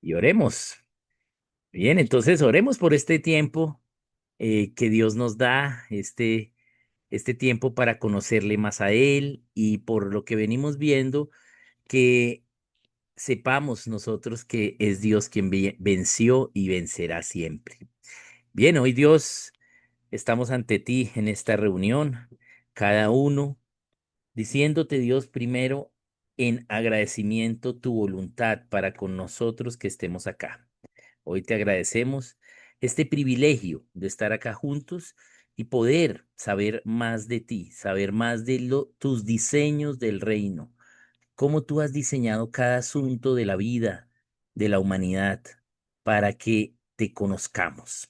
Y oremos. Bien, entonces oremos por este tiempo que Dios nos da, este tiempo para conocerle más a Él y por lo que venimos viendo, que sepamos nosotros que es Dios quien venció y vencerá siempre. Bien, hoy Dios, estamos ante ti en esta reunión, cada uno diciéndote Dios primero en agradecimiento tu voluntad para con nosotros que estemos acá. Hoy te agradecemos este privilegio de estar acá juntos y poder saber más de ti, saber más de tus diseños del reino, cómo tú has diseñado cada asunto de la vida, de la humanidad, para que te conozcamos.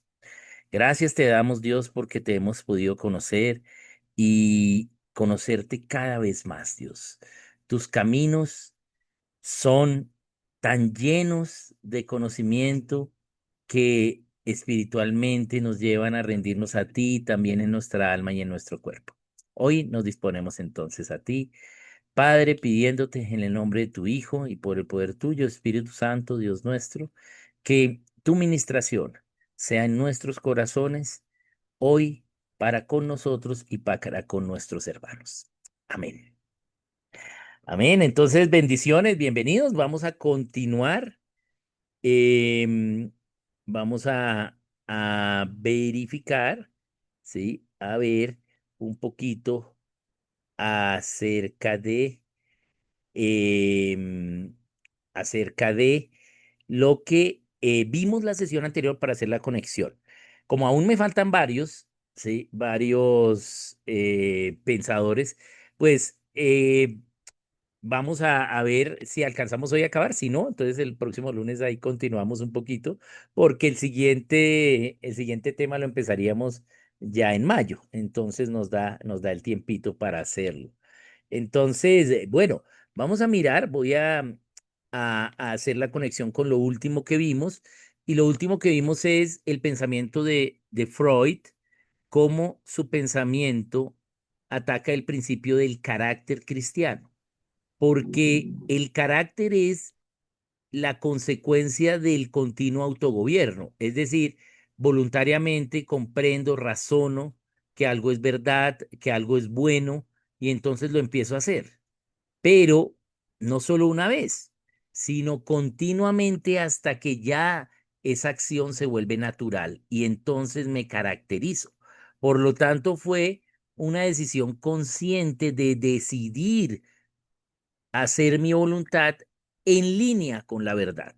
Gracias te damos, Dios, porque te hemos podido conocer y conocerte cada vez más, Dios. Tus caminos son tan llenos de conocimiento que espiritualmente nos llevan a rendirnos a ti también en nuestra alma y en nuestro cuerpo. Hoy nos disponemos entonces a ti, Padre, pidiéndote en el nombre de tu Hijo y por el poder tuyo, Espíritu Santo, Dios nuestro, que tu ministración sea en nuestros corazones hoy para con nosotros y para con nuestros hermanos. Amén. Amén. Entonces, bendiciones, bienvenidos. Vamos a continuar. Em, vamos a verificar, ¿sí? A ver un poquito acerca de, em, acerca de lo que vimos la sesión anterior para hacer la conexión. Como aún me faltan varios, ¿sí? Varios pensadores, pues vamos a ver si alcanzamos hoy a acabar. Si no, entonces el próximo lunes ahí continuamos un poquito, porque el siguiente tema lo empezaríamos ya en mayo. Entonces nos da el tiempito para hacerlo. Entonces, bueno, vamos a mirar, voy a hacer la conexión con lo último que vimos. Y lo último que vimos es el pensamiento de Freud, cómo su pensamiento ataca el principio del carácter cristiano, porque el carácter es la consecuencia del continuo autogobierno, es decir, voluntariamente comprendo, razono que algo es verdad, que algo es bueno, y entonces lo empiezo a hacer, pero no solo una vez, sino continuamente hasta que ya esa acción se vuelve natural y entonces me caracterizo. Por lo tanto, fue una decisión consciente de decidir hacer mi voluntad en línea con la verdad,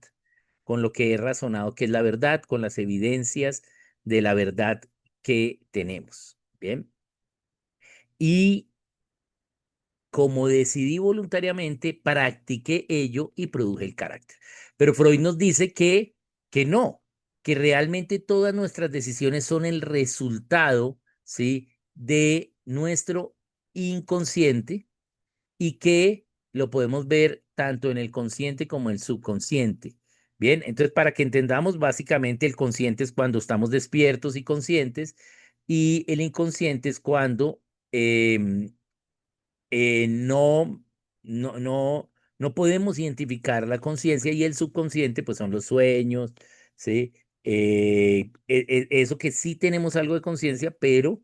con lo que he razonado que es la verdad, con las evidencias de la verdad que tenemos. Bien. Y como decidí voluntariamente, practiqué ello y produje el carácter. Pero Freud nos dice que no, que realmente todas nuestras decisiones son el resultado, ¿sí? De nuestro inconsciente y que lo podemos ver tanto en el consciente como en el subconsciente. Bien, entonces para que entendamos, básicamente el consciente es cuando estamos despiertos y conscientes y el inconsciente es cuando no podemos identificar la conciencia y el subconsciente, pues son los sueños, ¿sí? Eso que sí tenemos algo de conciencia, pero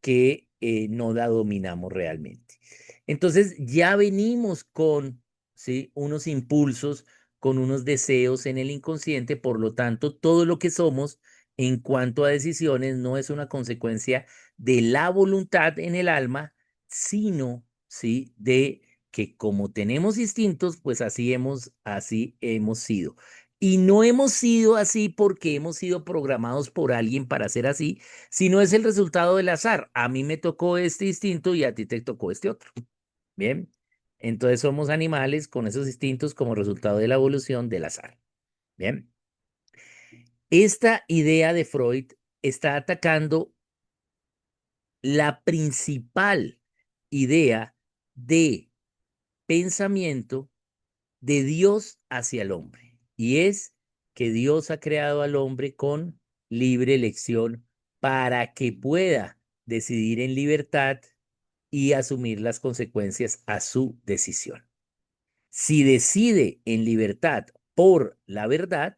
que no la dominamos realmente. Entonces ya venimos con, ¿sí? Unos impulsos, con unos deseos en el inconsciente, por lo tanto, todo lo que somos en cuanto a decisiones no es una consecuencia de la voluntad en el alma, sino, ¿sí? De que como tenemos instintos, pues así hemos sido. Y no hemos sido así porque hemos sido programados por alguien para ser así, sino es el resultado del azar. A mí me tocó este instinto y a ti te tocó este otro. Bien. Entonces somos animales con esos instintos como resultado de la evolución del azar. Bien. Esta idea de Freud está atacando la principal idea de pensamiento de Dios hacia el hombre. Y es que Dios ha creado al hombre con libre elección para que pueda decidir en libertad y asumir las consecuencias a su decisión. Si decide en libertad por la verdad,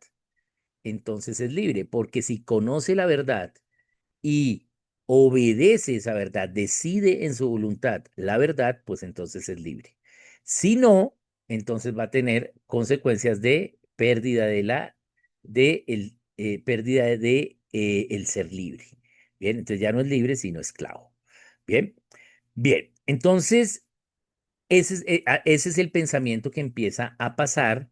entonces es libre, porque si conoce la verdad y obedece esa verdad, decide en su voluntad la verdad, pues entonces es libre. Si no, entonces va a tener consecuencias de pérdida pérdida de el ser libre. Bien, entonces ya no es libre, sino esclavo. Bien, bien, entonces ese es el pensamiento que empieza a pasar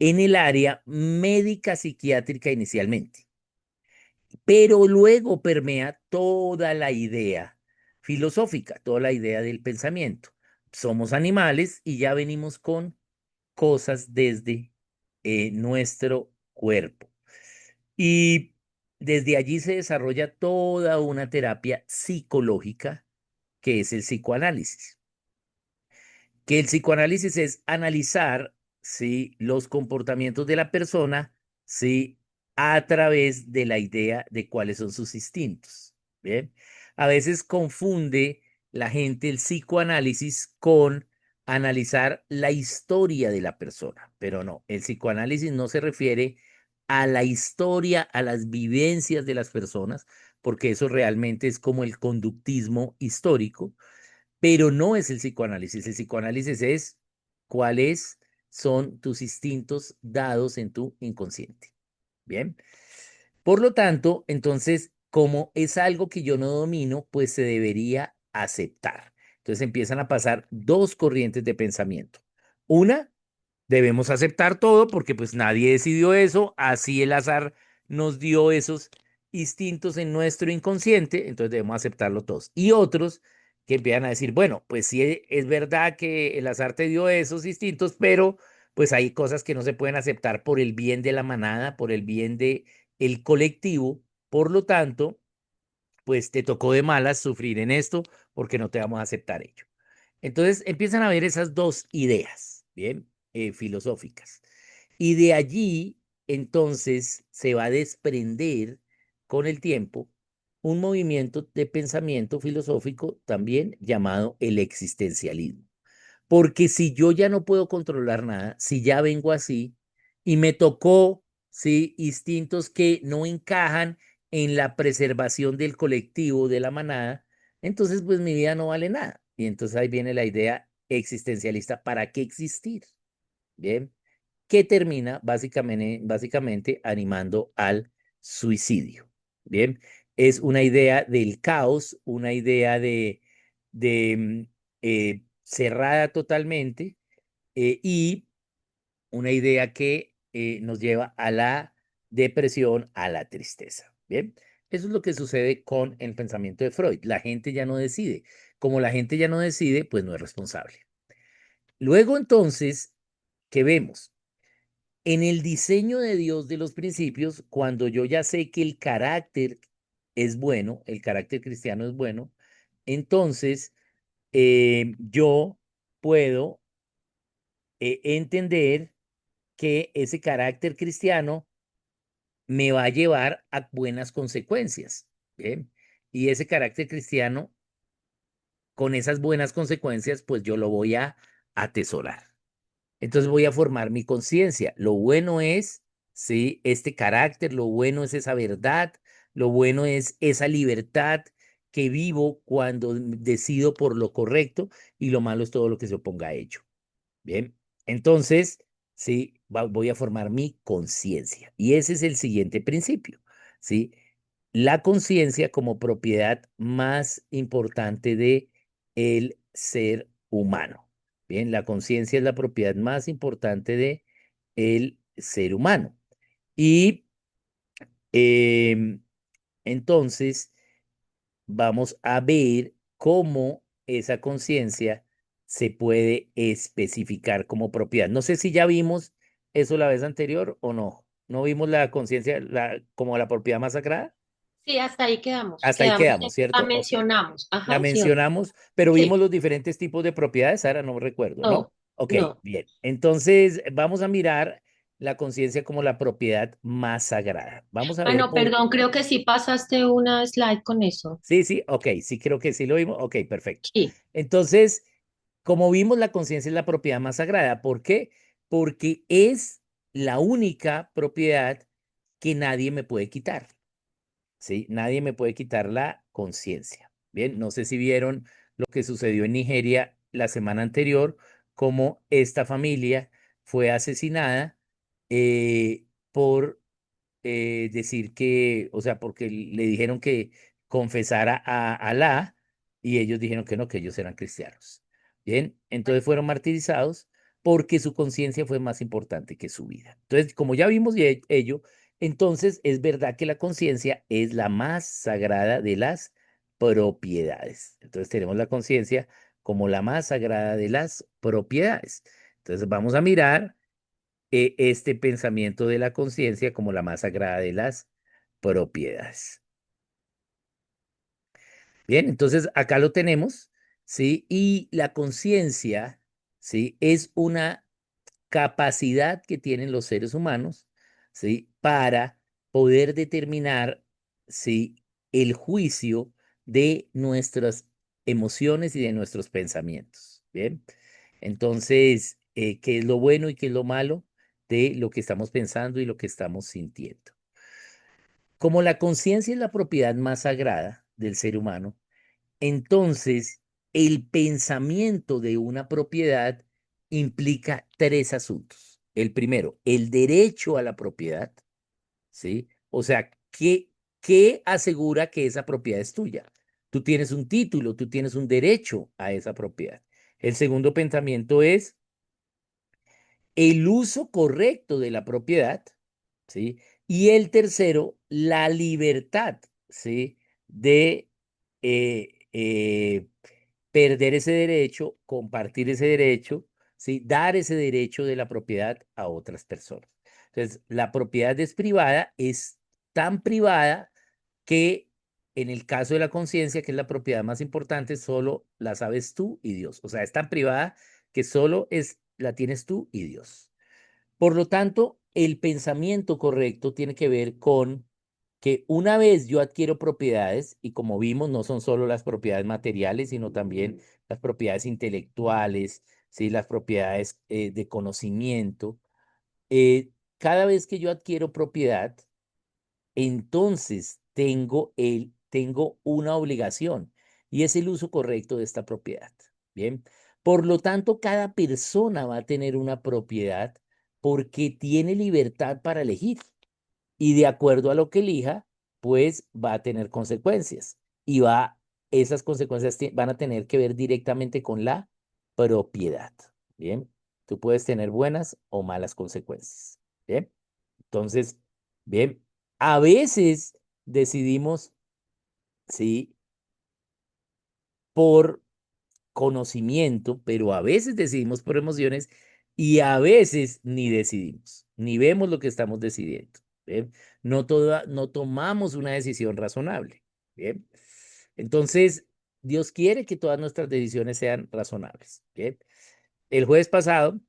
en el área médica psiquiátrica inicialmente, pero luego permea toda la idea filosófica, toda la idea del pensamiento. Somos animales y ya venimos con cosas desde nuestro cuerpo. Y desde allí se desarrolla toda una terapia psicológica que es el psicoanálisis. Que el psicoanálisis es analizar, ¿sí?, los comportamientos de la persona, ¿sí?, a través de la idea de cuáles son sus instintos. Bien, a veces confunde la gente el psicoanálisis con analizar la historia de la persona, pero no, el psicoanálisis no se refiere a la historia, a las vivencias de las personas, porque eso realmente es como el conductismo histórico, pero no es el psicoanálisis. El psicoanálisis es cuáles son tus instintos dados en tu inconsciente. Bien. Por lo tanto, entonces, como es algo que yo no domino, pues se debería aceptar. Entonces empiezan a pasar dos corrientes de pensamiento. Una, debemos aceptar todo porque pues nadie decidió eso, así el azar nos dio esos instintos en nuestro inconsciente, entonces debemos aceptarlo todos. Y otros que empiezan a decir, bueno, pues sí es verdad que el azar te dio esos instintos, pero pues hay cosas que no se pueden aceptar por el bien de la manada, por el bien de el colectivo, por lo tanto, pues te tocó de malas sufrir en esto porque no te vamos a aceptar ello. Entonces empiezan a ver esas dos ideas, bien, filosóficas. Y de allí, entonces, se va a desprender con el tiempo un movimiento de pensamiento filosófico también llamado el existencialismo. Porque si yo ya no puedo controlar nada, si ya vengo así y me tocó, sí, instintos que no encajan en la preservación del colectivo, de la manada, entonces pues mi vida no vale nada. Y entonces ahí viene la idea existencialista, ¿para qué existir? Bien, que termina básicamente animando al suicidio. Bien, es una idea del caos, una idea de cerrada totalmente, y una idea que nos lleva a la depresión, a la tristeza. Bien, eso es lo que sucede con el pensamiento de Freud. La gente ya no decide. Como la gente ya no decide, pues no es responsable. Luego entonces, ¿qué vemos? En el diseño de Dios de los principios, cuando yo ya sé que el carácter es bueno, el carácter cristiano es bueno, entonces yo puedo entender que ese carácter cristiano me va a llevar a buenas consecuencias. ¿Bien? Y ese carácter cristiano, con esas buenas consecuencias, pues yo lo voy a atesorar. Entonces voy a formar mi conciencia. Lo bueno es, sí, este carácter, lo bueno es esa verdad, lo bueno es esa libertad que vivo cuando decido por lo correcto y lo malo es todo lo que se oponga a ello. Bien, entonces, sí, voy a formar mi conciencia. Y ese es el siguiente principio, ¿sí? La conciencia como propiedad más importante de el ser humano. Bien, la conciencia es la propiedad más importante de el ser humano. Y em, entonces vamos a ver cómo esa conciencia se puede especificar como propiedad. No sé si ya vimos eso la vez anterior o no. ¿No vimos la conciencia como la propiedad más sagrada? Sí, hasta ahí quedamos. Hasta ahí quedamos, La ¿cierto? Ok. mencionamos. La Ajá, sí o no. mencionamos, pero Sí, vimos los diferentes tipos de propiedades. Ahora no recuerdo, ¿no? no, Ok, no. bien. Entonces vamos a mirar la conciencia como la propiedad más sagrada. Vamos a Ah, ver no, por... perdón, creo que sí pasaste una slide con eso. Sí, sí, ok, sí creo que sí lo vimos. Ok, perfecto. Sí, Entonces, como vimos, la conciencia es la propiedad más sagrada. ¿Por qué? Porque es la única propiedad que nadie me puede quitar, ¿sí? Nadie me puede quitar la conciencia. Bien, no sé si vieron lo que sucedió en Nigeria la semana anterior, cómo esta familia fue asesinada por decir que, o sea, porque le dijeron que confesara a Alá y ellos dijeron que no, que ellos eran cristianos. Bien, entonces fueron martirizados porque su conciencia fue más importante que su vida. Entonces, como ya vimos ello, entonces es verdad que la conciencia es la más sagrada de las propiedades. Entonces tenemos la conciencia como la más sagrada de las propiedades. Entonces vamos a mirar este pensamiento de la conciencia como la más sagrada de las propiedades. Bien, entonces acá lo tenemos, ¿sí? Y la conciencia, ¿sí? Es una capacidad que tienen los seres humanos, ¿sí? Para poder determinar, ¿sí? El juicio de nuestras emociones y de nuestros pensamientos, ¿bien? Entonces, ¿qué es lo bueno y qué es lo malo de lo que estamos pensando y lo que estamos sintiendo? Como la conciencia es la propiedad más sagrada del ser humano, entonces el pensamiento de una propiedad implica tres asuntos. El primero, el derecho a la propiedad, ¿sí? O sea, ¿qué asegura que esa propiedad es tuya? Tú tienes un título, tú tienes un derecho a esa propiedad. El segundo pensamiento es el uso correcto de la propiedad, ¿sí? Y el tercero, la libertad, ¿sí? De perder ese derecho, compartir ese derecho, ¿sí? Dar ese derecho de la propiedad a otras personas. Entonces, la propiedad es privada, es tan privada que en el caso de la conciencia, que es la propiedad más importante, solo la sabes tú y Dios. O sea, es tan privada que solo la tienes tú y Dios. Por lo tanto, el pensamiento correcto tiene que ver con que una vez yo adquiero propiedades, y como vimos, no son solo las propiedades materiales, sino también las propiedades intelectuales, ¿sí? Las propiedades de conocimiento. Cada vez que yo adquiero propiedad, entonces tengo una obligación y es el uso correcto de esta propiedad. Bien, por lo tanto, cada persona va a tener una propiedad porque tiene libertad para elegir y de acuerdo a lo que elija, pues va a tener consecuencias y esas consecuencias van a tener que ver directamente con la propiedad. Bien, tú puedes tener buenas o malas consecuencias. Bien. Entonces, bien, a veces decidimos, sí, por conocimiento, pero a veces decidimos por emociones y a veces ni decidimos, ni vemos lo que estamos decidiendo. ¿Bien? No tomamos una decisión razonable. Bien. Entonces, Dios quiere que todas nuestras decisiones sean razonables. Bien. El jueves pasado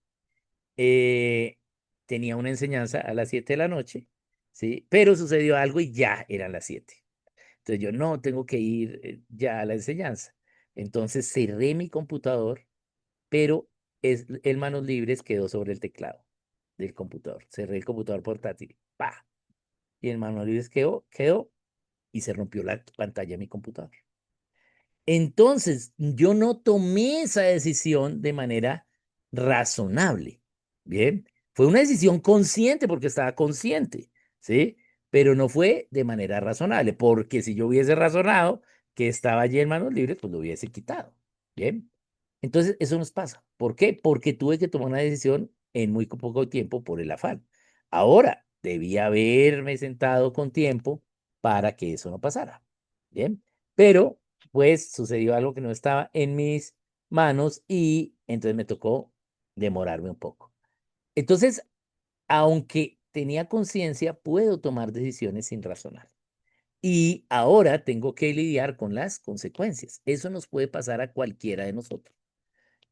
eh, tenía una enseñanza a las 7 de la noche, ¿sí? Pero sucedió algo y ya eran las 7. Entonces yo no tengo que ir ya a la enseñanza. Entonces cerré mi computador, pero el manos libres quedó sobre el teclado del computador. Cerré el computador portátil, ¡pa! Y el manos libres quedó y se rompió la pantalla de mi computador. Entonces, yo no tomé esa decisión de manera razonable. Bien, fue una decisión consciente porque estaba consciente, ¿sí? Pero no fue de manera razonable, porque si yo hubiese razonado que estaba allí en manos libres, pues lo hubiese quitado. Bien, entonces eso nos pasa. ¿Por qué? Porque tuve que tomar una decisión en muy poco tiempo por el afán. Ahora, debía haberme sentado con tiempo para que eso no pasara. Bien, pero pues sucedió algo que no estaba en mis manos y entonces me tocó demorarme un poco. Entonces, aunque tenía conciencia, puedo tomar decisiones sin razonar. Y ahora tengo que lidiar con las consecuencias. Eso nos puede pasar a cualquiera de nosotros.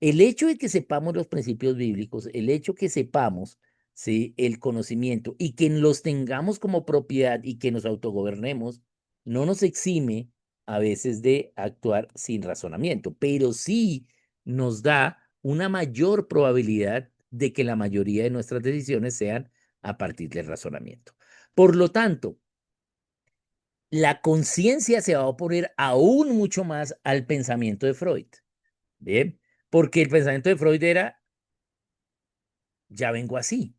El hecho de que sepamos los principios bíblicos, el hecho que sepamos, ¿sí? El conocimiento y que los tengamos como propiedad y que nos autogobernemos, no nos exime a veces de actuar sin razonamiento, pero sí nos da una mayor probabilidad de que la mayoría de nuestras decisiones sean a partir del razonamiento. Por lo tanto, la conciencia se va a oponer aún mucho más al pensamiento de Freud. Bien, porque el pensamiento de Freud era, ya vengo así,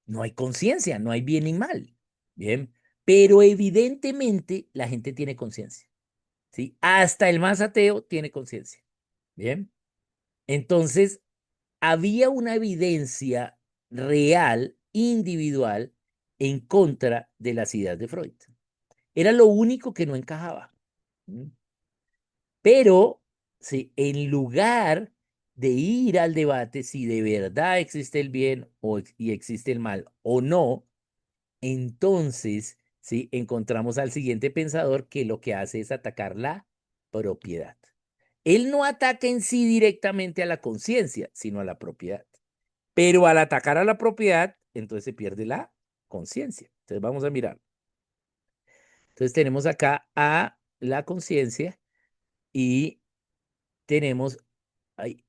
no hay conciencia, no hay bien ni mal. Bien, pero evidentemente la gente tiene conciencia, ¿sí? Hasta el más ateo tiene conciencia. Bien, entonces había una evidencia real, individual, en contra de las ideas de Freud. Era lo único que no encajaba. ¿Mm? Pero, sí, en lugar de ir al debate si de verdad existe el bien y existe el mal o no, entonces, sí, encontramos al siguiente pensador que lo que hace es atacar la propiedad. Él no ataca en sí directamente a la conciencia, sino a la propiedad. Pero al atacar a la propiedad, entonces se pierde la conciencia. Entonces vamos a mirar. Entonces tenemos acá a la conciencia y tenemos, ahí,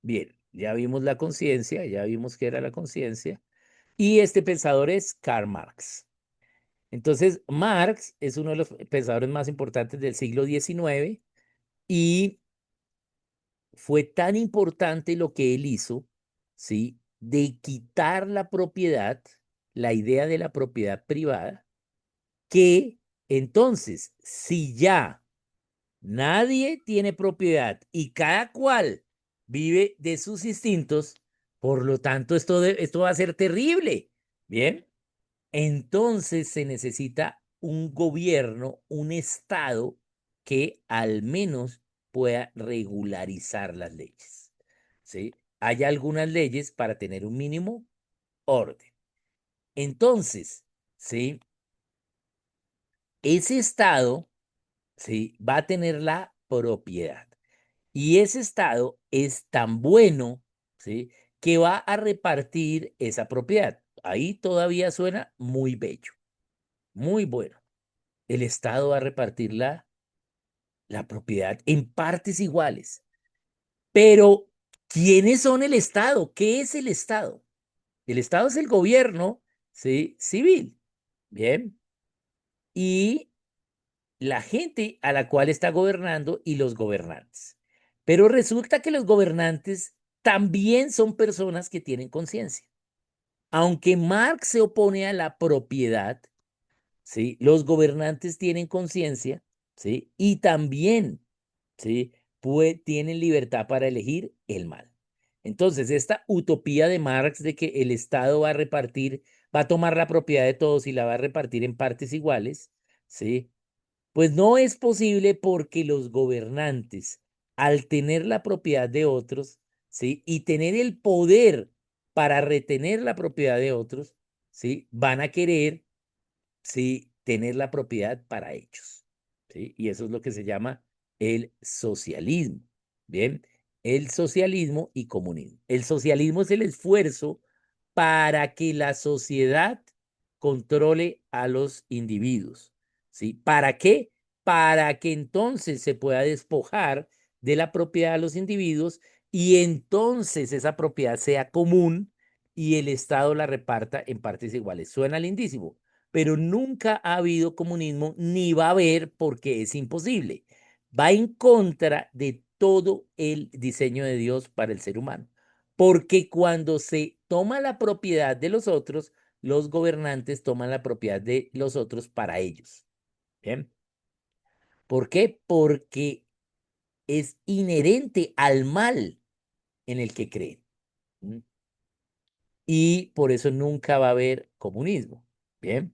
bien, ya vimos la conciencia, ya vimos qué era la conciencia. Y este pensador es Karl Marx. Entonces, Marx es uno de los pensadores más importantes del siglo XIX y fue tan importante lo que él hizo, ¿sí? De quitar la propiedad, la idea de la propiedad privada, que entonces, si ya nadie tiene propiedad y cada cual vive de sus instintos, por lo tanto, esto va a ser terrible. Bien, entonces se necesita un gobierno, un Estado que al menos pueda regularizar las leyes. ¿Sí? Hay algunas leyes para tener un mínimo orden. Entonces, ¿sí? Ese Estado, ¿sí? Va a tener la propiedad. Y ese Estado es tan bueno, ¿sí? Que va a repartir esa propiedad. Ahí todavía suena muy bello, muy bueno. El Estado va a repartir la propiedad en partes iguales. Pero, ¿quiénes son el Estado? ¿Qué es el Estado? El Estado es el gobierno, ¿sí? Civil. Bien. Y la gente a la cual está gobernando y los gobernantes. Pero resulta que los gobernantes también son personas que tienen conciencia. Aunque Marx se opone a la propiedad, ¿sí? Los gobernantes tienen conciencia, ¿sí? Y también, ¿sí? Tienen libertad para elegir el mal. Entonces, esta utopía de Marx de que el Estado va a repartir, va a tomar la propiedad de todos y la va a repartir en partes iguales, ¿sí? Pues no es posible porque los gobernantes, al tener la propiedad de otros, ¿sí? Y tener el poder para retener la propiedad de otros, ¿sí? Van a querer, ¿sí? Tener la propiedad para ellos, ¿sí? Y eso es lo que se llama el socialismo. Bien, el socialismo y comunismo. El socialismo es el esfuerzo para que la sociedad controle a los individuos, ¿sí? ¿Para qué? Para que entonces se pueda despojar de la propiedad de los individuos y entonces esa propiedad sea común y el Estado la reparta en partes iguales. Suena lindísimo, pero nunca ha habido comunismo ni va a haber porque es imposible. Va en contra de todo el diseño de Dios para el ser humano. Porque cuando se toma la propiedad de los otros, los gobernantes toman la propiedad de los otros para ellos. ¿Bien? ¿Por qué? Porque es inherente al mal en el que creen. ¿Mm? Y por eso nunca va a haber comunismo. Bien.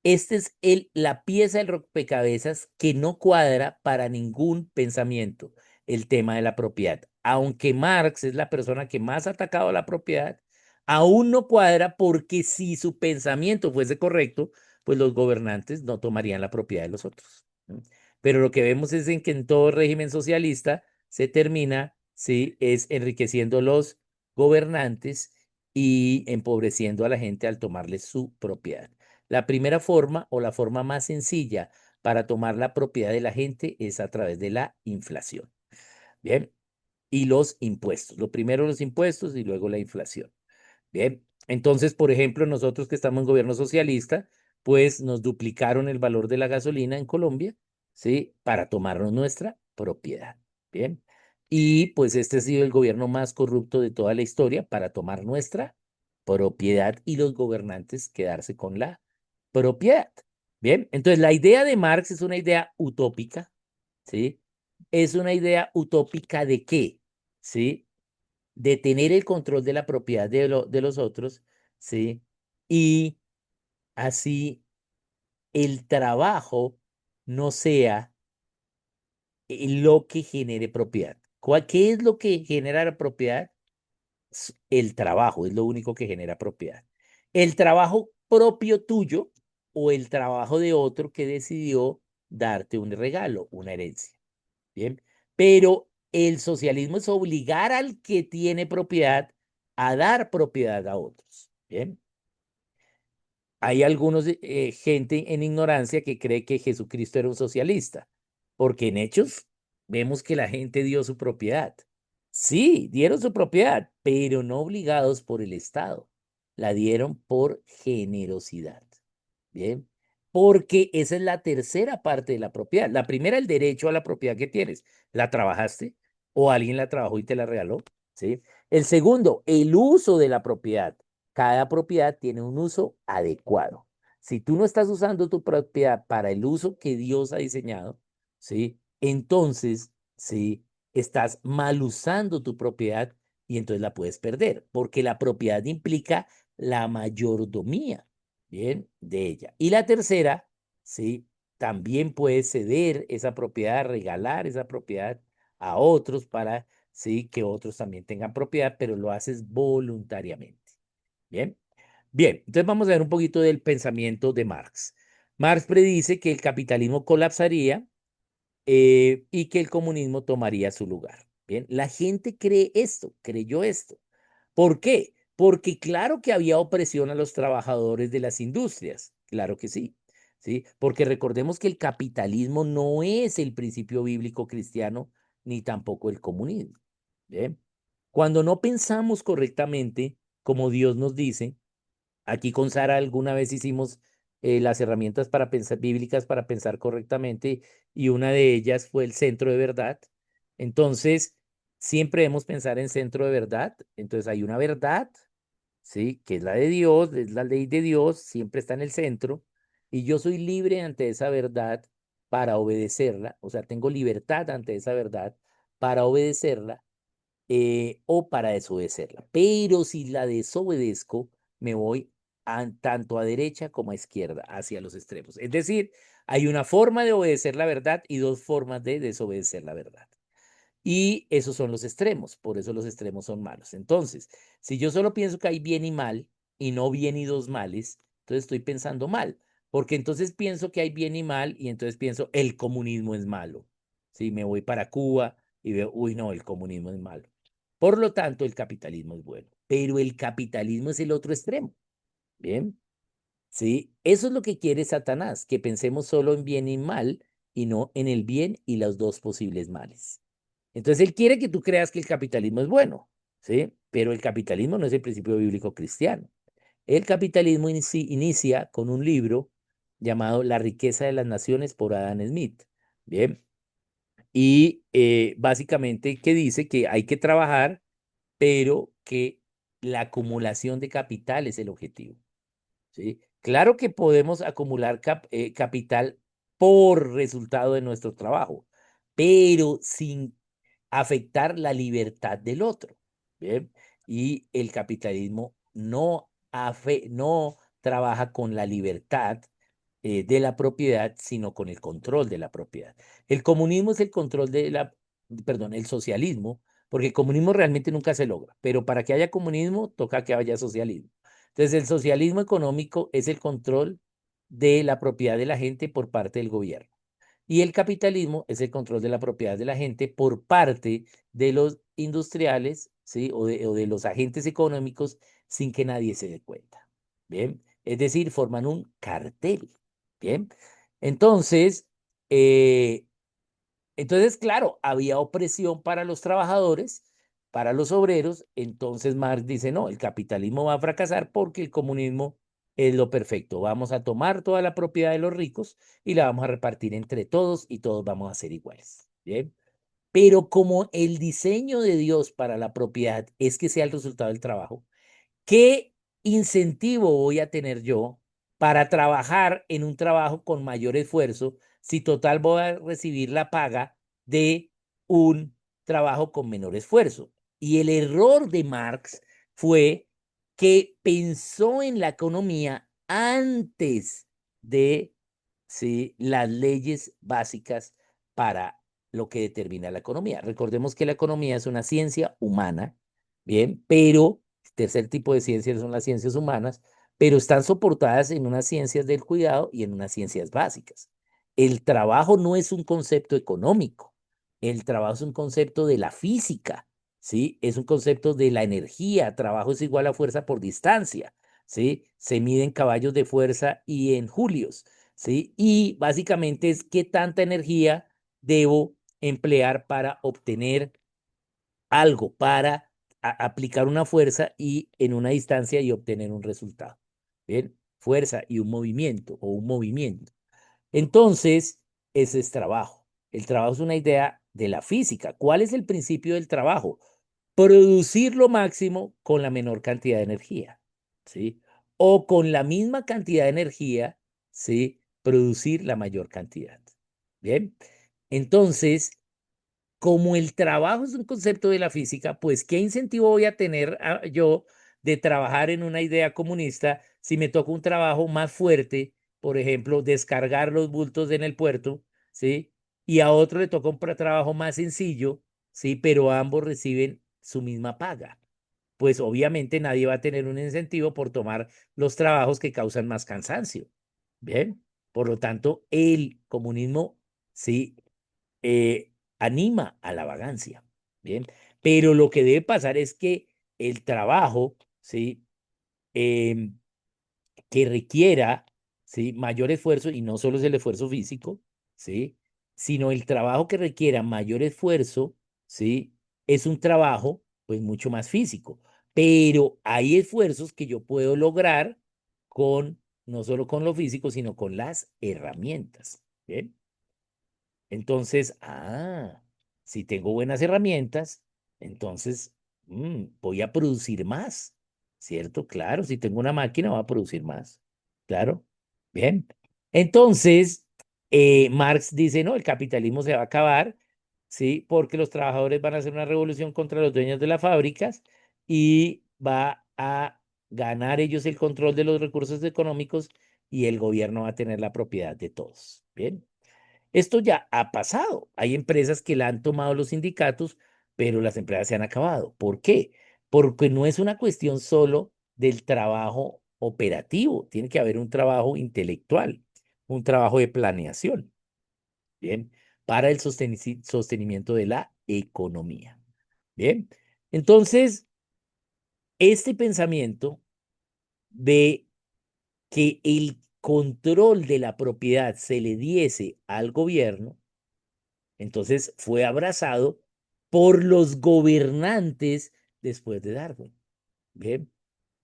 Este es la pieza del rompecabezas que no cuadra para ningún pensamiento, el tema de la propiedad. Aunque Marx es la persona que más ha atacado a la propiedad, aún no cuadra porque si su pensamiento fuese correcto, pues los gobernantes no tomarían la propiedad de los otros. ¿No? Pero lo que vemos es en que en todo régimen socialista se termina, sí, es enriqueciendo los gobernantes y empobreciendo a la gente al tomarles su propiedad. La primera forma o la forma más sencilla para tomar la propiedad de la gente es a través de la inflación. Bien, y los impuestos. Lo primero los impuestos y luego la inflación. Bien, entonces, por ejemplo, nosotros que estamos en gobierno socialista, pues nos duplicaron el valor de la gasolina en Colombia, ¿sí? Para tomarnos nuestra propiedad. Bien, y pues este ha sido el gobierno más corrupto de toda la historia para tomar nuestra propiedad y los gobernantes quedarse con la propiedad. Bien, entonces la idea de Marx es una idea utópica, ¿sí? Es una idea utópica de qué, ¿sí? De tener el control de la propiedad de los otros, ¿sí? Y así el trabajo no sea lo que genere propiedad. ¿Qué es lo que genera la propiedad? El trabajo es lo único que genera propiedad. El trabajo propio tuyo o el trabajo de otro que decidió darte un regalo, una herencia. Bien, pero el socialismo es obligar al que tiene propiedad a dar propiedad a otros. Bien, hay algunos gente en ignorancia que cree que Jesucristo era un socialista, porque en hechos vemos que la gente dio su propiedad. Sí, dieron su propiedad, pero no obligados por el Estado. La dieron por generosidad. Bien, porque esa es la tercera parte de la propiedad. La primera, el derecho a la propiedad que tienes. ¿La trabajaste o alguien la trabajó y te la regaló? ¿Sí? El segundo, el uso de la propiedad. Cada propiedad tiene un uso adecuado. Si tú no estás usando tu propiedad para el uso que Dios ha diseñado, ¿sí? Entonces, ¿sí? Estás mal usando tu propiedad y entonces la puedes perder, porque la propiedad implica la mayordomía, ¿bien? De ella. Y la tercera, ¿sí? También puedes ceder esa propiedad, regalar esa propiedad a otros para, ¿sí? Que otros también tengan propiedad, pero lo haces voluntariamente. Bien, bien, entonces vamos a ver un poquito del pensamiento de Marx. Marx predice que el capitalismo colapsaría y que el comunismo tomaría su lugar. Bien, la gente cree esto, creyó esto. ¿Por qué? Porque claro que había opresión a los trabajadores de las industrias, claro que sí, ¿sí? Porque recordemos que el capitalismo no es el principio bíblico cristiano ni tampoco el comunismo. Bien, cuando no pensamos correctamente, como Dios nos dice, aquí con Sara alguna vez hicimos las herramientas para pensar, bíblicas para pensar correctamente y una de ellas fue el centro de verdad. Entonces, siempre debemos pensar en centro de verdad. Entonces, hay una verdad, ¿sí? Que es la de Dios, es la ley de Dios, siempre está en el centro y yo soy libre ante esa verdad para obedecerla, o sea, tengo libertad ante esa verdad para obedecerla o para desobedecerla. Pero si la desobedezco, me voy tanto a derecha como a izquierda, hacia los extremos. Es decir, hay una forma de obedecer la verdad y dos formas de desobedecer la verdad. Y esos son los extremos, por eso los extremos son malos. Entonces, si yo solo pienso que hay bien y mal y no bien y dos males, entonces estoy pensando mal, porque entonces pienso que hay bien y mal y entonces pienso el comunismo es malo. Si me voy para Cuba y veo, uy, no, el comunismo es malo. Por lo tanto, el capitalismo es bueno, pero el capitalismo es el otro extremo. Bien, ¿sí? Eso es lo que quiere Satanás, que pensemos solo en bien y mal y no en el bien y los dos posibles males. Entonces, él quiere que tú creas que el capitalismo es bueno, ¿sí? Pero el capitalismo no es el principio bíblico cristiano. El capitalismo inicia con un libro llamado La riqueza de las naciones por Adam Smith. Bien, y básicamente que dice que hay que trabajar, pero que la acumulación de capital es el objetivo. ¿Sí? Claro que podemos acumular capital por resultado de nuestro trabajo, pero sin afectar la libertad del otro. ¿Bien? Y el capitalismo no trabaja con la libertad de la propiedad, sino con el control de la propiedad. El comunismo es el control de perdón, el socialismo, porque el comunismo realmente nunca se logra, pero para que haya comunismo toca que haya socialismo. Entonces, el socialismo económico es el control de la propiedad de la gente por parte del gobierno. Y el capitalismo es el control de la propiedad de la gente por parte de los industriales, ¿sí? O de los agentes económicos sin que nadie se dé cuenta. Bien, es decir, forman un cartel. Bien, entonces, eh, entonces, claro, había opresión para los trabajadores para los obreros, entonces Marx dice, no, el capitalismo va a fracasar porque el comunismo es lo perfecto. Vamos a tomar toda la propiedad de los ricos y la vamos a repartir entre todos y todos vamos a ser iguales. Bien. Pero como el diseño de Dios para la propiedad es que sea el resultado del trabajo, ¿qué incentivo voy a tener yo para trabajar en un trabajo con mayor esfuerzo si total voy a recibir la paga de un trabajo con menor esfuerzo? Y el error de Marx fue que pensó en la economía antes de, ¿sí?, las leyes básicas para lo que determina la economía. Recordemos que la economía es una ciencia humana, bien, pero tercer tipo de ciencias son las ciencias humanas, pero están soportadas en unas ciencias del cuidado y en unas ciencias básicas. El trabajo no es un concepto económico, el trabajo es un concepto de la física, ¿sí? Es un concepto de la energía, trabajo es igual a fuerza por distancia, ¿sí? Se mide en caballos de fuerza y en julios, ¿sí? Y básicamente es qué tanta energía debo emplear para obtener algo, para aplicar una fuerza y en una distancia y obtener un resultado. Bien, fuerza y un movimiento o un movimiento. Entonces, ese es trabajo. El trabajo es una idea de la física. ¿Cuál es el principio del trabajo? Producir lo máximo con la menor cantidad de energía, ¿sí? O con la misma cantidad de energía, ¿sí? Producir la mayor cantidad. Bien. Entonces, como el trabajo es un concepto de la física, pues ¿qué incentivo voy a tener yo de trabajar en una idea comunista si me toca un trabajo más fuerte, por ejemplo, descargar los bultos en el puerto, ¿sí? Y a otro le toca un trabajo más sencillo, ¿sí? Pero ambos reciben su misma paga. Pues obviamente nadie va a tener un incentivo por tomar los trabajos que causan más cansancio. Bien, por lo tanto, el comunismo, sí, anima a la vagancia, ¿bien? Pero lo que debe pasar es que el trabajo, ¿sí? Em, que requiera, ¿sí?, mayor esfuerzo, y no solo es el esfuerzo físico, ¿sí?, sino el trabajo que requiera mayor esfuerzo, ¿sí?, es un trabajo, pues, mucho más físico. Pero hay esfuerzos que yo puedo lograr con, no solo con lo físico, sino con las herramientas, ¿bien? Entonces, si tengo buenas herramientas, entonces voy a producir más, ¿cierto? Claro, si tengo una máquina, va a producir más. Claro, bien. Entonces, Marx dice, no, el capitalismo se va a acabar, ¿sí? Porque los trabajadores van a hacer una revolución contra los dueños de las fábricas y va a ganar ellos el control de los recursos económicos y el gobierno va a tener la propiedad de todos. Bien. Esto ya ha pasado. Hay empresas que la han tomado los sindicatos, pero las empresas se han acabado. ¿Por qué? Porque no es una cuestión solo del trabajo operativo, tiene que haber un trabajo intelectual, un trabajo de planeación, ¿bien? Para el sostenimiento de la economía, ¿bien? Entonces, este pensamiento de que el control de la propiedad se le diese al gobierno, entonces fue abrazado por los gobernantes después de Darwin. Bien,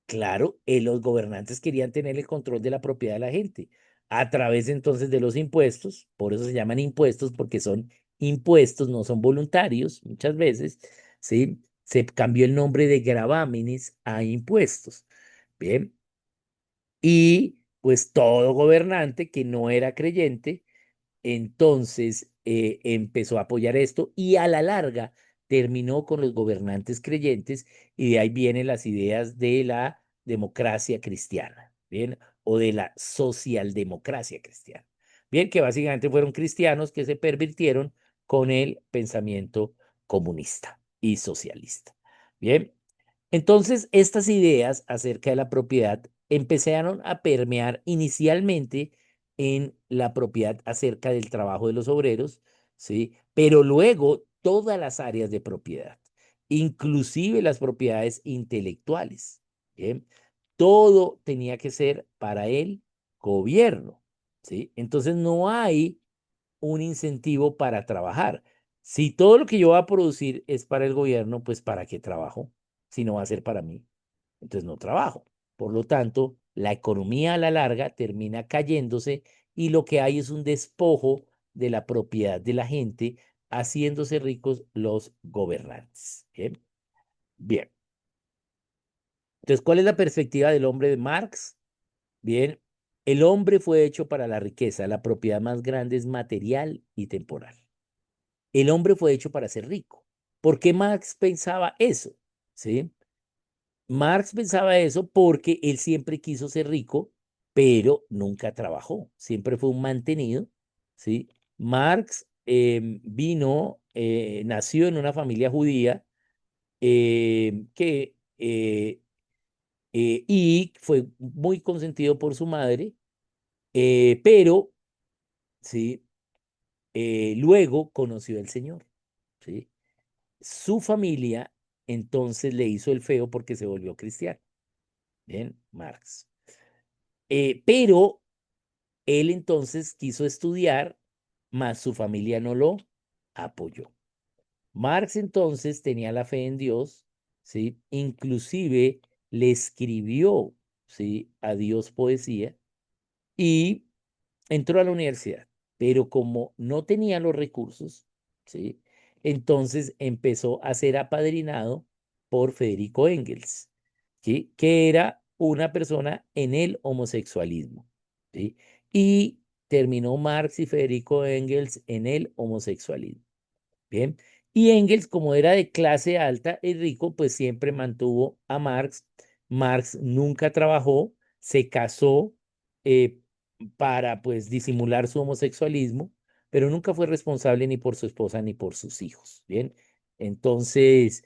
claro, los gobernantes querían tener el control de la propiedad de la gente a través entonces de los impuestos, por eso se llaman impuestos, porque son impuestos, no son voluntarios muchas veces, ¿sí? Se cambió el nombre de gravámenes a impuestos. Bien, y pues todo gobernante que no era creyente entonces empezó a apoyar esto y a la larga terminó con los gobernantes creyentes y de ahí vienen las ideas de la democracia cristiana, ¿bien? O de la socialdemocracia cristiana. Bien, que básicamente fueron cristianos que se pervirtieron con el pensamiento comunista y socialista. Bien, entonces, estas ideas acerca de la propiedad empezaron a permear inicialmente en la propiedad acerca del trabajo de los obreros, ¿sí? Pero luego todas las áreas de propiedad, inclusive las propiedades intelectuales, ¿bien? Todo tenía que ser para el gobierno, ¿sí? Entonces no hay un incentivo para trabajar. Si todo lo que yo voy a producir es para el gobierno, pues ¿para qué trabajo? Si no va a ser para mí, entonces no trabajo. Por lo tanto, la economía a la larga termina cayéndose y lo que hay es un despojo de la propiedad de la gente, haciéndose ricos los gobernantes. Bien, bien. Entonces, ¿cuál es la perspectiva del hombre de Marx? Bien, el hombre fue hecho para la riqueza, la propiedad más grande es material y temporal. El hombre fue hecho para ser rico. ¿Por qué Marx pensaba eso? ¿Sí? Marx pensaba eso porque él siempre quiso ser rico, pero nunca trabajó, siempre fue un mantenido, ¿sí? Marx nació en una familia judía y fue muy consentido por su madre, pero, ¿sí? Luego conoció al Señor, ¿sí? Su familia entonces le hizo el feo porque se volvió cristiano. Bien, Marx. Pero él entonces quiso estudiar, mas su familia no lo apoyó. Marx entonces tenía la fe en Dios, ¿sí? Inclusive le escribió, ¿sí? A Dios poesía y entró a la universidad, pero como no tenía los recursos, ¿sí? Entonces empezó a ser apadrinado por Federico Engels, ¿sí? Que era una persona en el homosexualismo, ¿sí? Y terminó Marx y Federico Engels en el homosexualismo. Bien. Y Engels, como era de clase alta y rico, pues siempre mantuvo a Marx. Marx nunca trabajó, se casó eh, para pues disimular su homosexualismo, pero nunca fue responsable ni por su esposa ni por sus hijos. Bien. Entonces,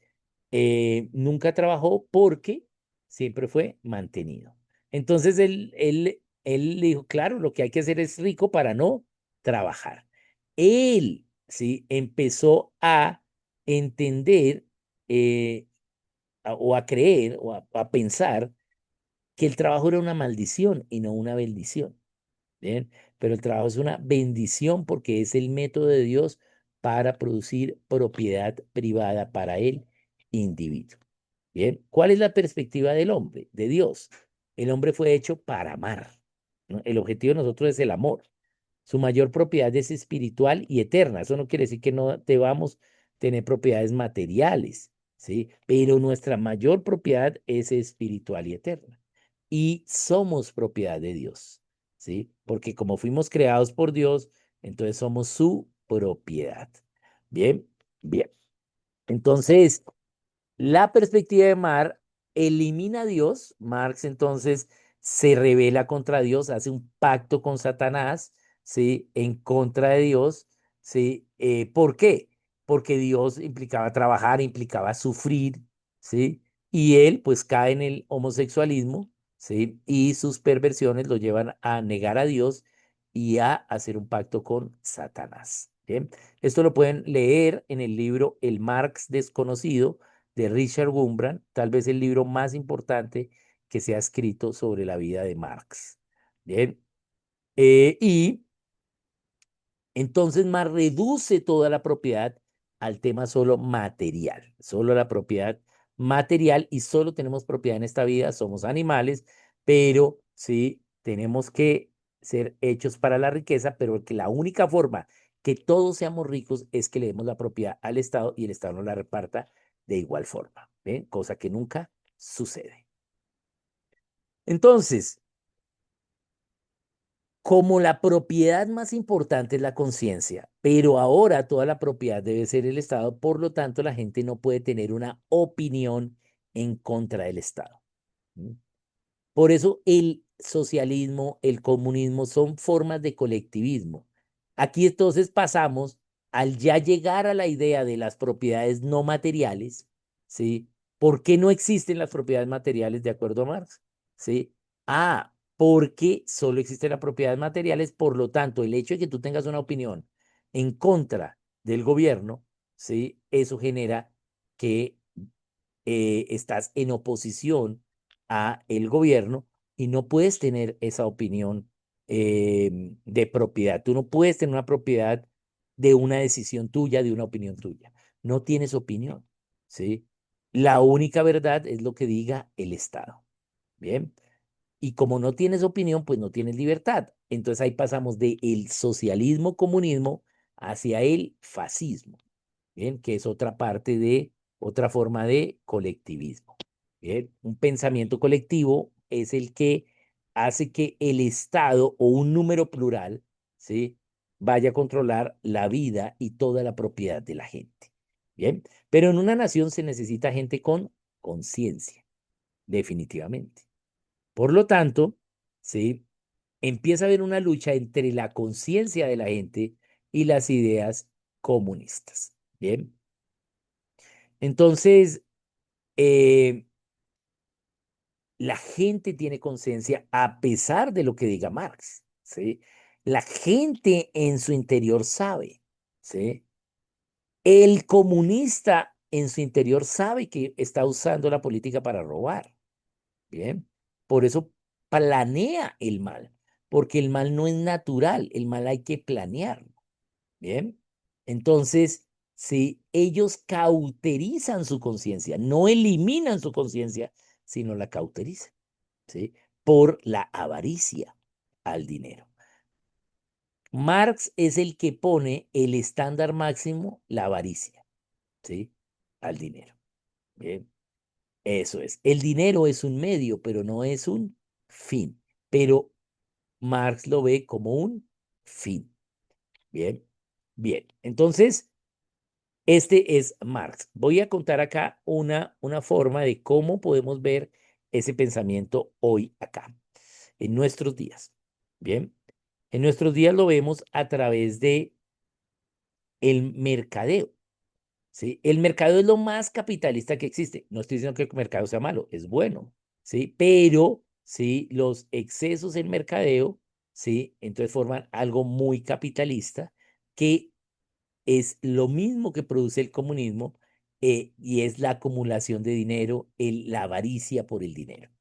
nunca trabajó porque siempre fue mantenido. Entonces, él le dijo, claro, lo que hay que hacer es rico para no trabajar. Él, ¿sí? Empezó a entender o a creer o a pensar que el trabajo era una maldición y no una bendición. Bien, pero el trabajo es una bendición porque es el método de Dios para producir propiedad privada para el individuo. Bien, ¿cuál es la perspectiva del hombre, de Dios? El hombre fue hecho para amar, ¿no? El objetivo de nosotros es el amor. Su mayor propiedad es espiritual y eterna. Eso no quiere decir que no debamos tener propiedades materiales, ¿sí? Pero nuestra mayor propiedad es espiritual y eterna. Y somos propiedad de Dios, ¿sí? Porque como fuimos creados por Dios, entonces somos su propiedad. Bien, bien. Entonces, la perspectiva de Marx elimina a Dios. Marx entonces se rebela contra Dios, hace un pacto con Satanás, ¿sí? En contra de Dios, ¿sí? ¿Por qué? Porque Dios implicaba trabajar, implicaba sufrir, ¿sí? Y él pues cae en el homosexualismo, ¿sí? Y sus perversiones lo llevan a negar a Dios y a hacer un pacto con Satanás. ¿Bien? Esto lo pueden leer en el libro El Marx desconocido de Richard Wurmbrand, tal vez el libro más importante que se ha escrito sobre la vida de Marx. Bien, y entonces Marx reduce toda la propiedad al tema solo material, solo la propiedad material y solo tenemos propiedad en esta vida, somos animales, pero sí tenemos que ser hechos para la riqueza, pero que la única forma que todos seamos ricos es que le demos la propiedad al Estado y el Estado nos la reparta de igual forma, ¿ven? Cosa que nunca sucede. Entonces, como la propiedad más importante es la conciencia, pero ahora toda la propiedad debe ser el Estado, por lo tanto la gente no puede tener una opinión en contra del Estado. ¿Mm? Por eso el socialismo, el comunismo son formas de colectivismo. Aquí entonces pasamos al ya llegar a la idea de las propiedades no materiales, ¿sí? ¿Por qué no existen las propiedades materiales de acuerdo a Marx? ¿Sí? Porque solo existen las propiedades materiales, por lo tanto, el hecho de que tú tengas una opinión en contra del gobierno, ¿sí? Eso genera que estás en oposición a el gobierno y no puedes tener esa opinión de propiedad. Tú no puedes tener una propiedad de una decisión tuya, de una opinión tuya. No tienes opinión, ¿sí? La única verdad es lo que diga el Estado. Bien. Y como no tienes opinión, pues no tienes libertad. Entonces ahí pasamos de el socialismo, comunismo, hacia el fascismo. Bien, que es otra parte de, otra forma de colectivismo. Bien, un pensamiento colectivo es el que hace que el Estado o un número plural, ¿sí? Vaya a controlar la vida y toda la propiedad de la gente. Bien, pero en una nación se necesita gente con conciencia, definitivamente. Por lo tanto, ¿sí? Empieza a haber una lucha entre la conciencia de la gente y las ideas comunistas. Bien. Entonces, eh, la gente tiene conciencia a pesar de lo que diga Marx, ¿sí? La gente en su interior sabe, ¿sí? El comunista en su interior sabe que está usando la política para robar, ¿bien? Por eso planea el mal, porque el mal no es natural, el mal hay que planearlo, ¿bien? Entonces, si ellos cauterizan su conciencia, no eliminan su conciencia, sino la cauterizan, ¿sí? Por la avaricia al dinero. Marx es el que pone el estándar máximo, la avaricia, ¿sí? Al dinero. Bien, eso es. El dinero es un medio, pero no es un fin. Pero Marx lo ve como un fin. Bien, bien. Entonces, este es Marx. Voy a contar acá una forma de cómo podemos ver ese pensamiento hoy acá, en nuestros días. Bien, en nuestros días lo vemos a través de el mercadeo. ¿Sí? El mercado es lo más capitalista que existe. No estoy diciendo que el mercado sea malo, es bueno, ¿sí? Pero, ¿sí? Los excesos en mercadeo, ¿sí? Entonces forman algo muy capitalista que es lo mismo que produce el comunismo y es la acumulación de dinero, la avaricia por el dinero.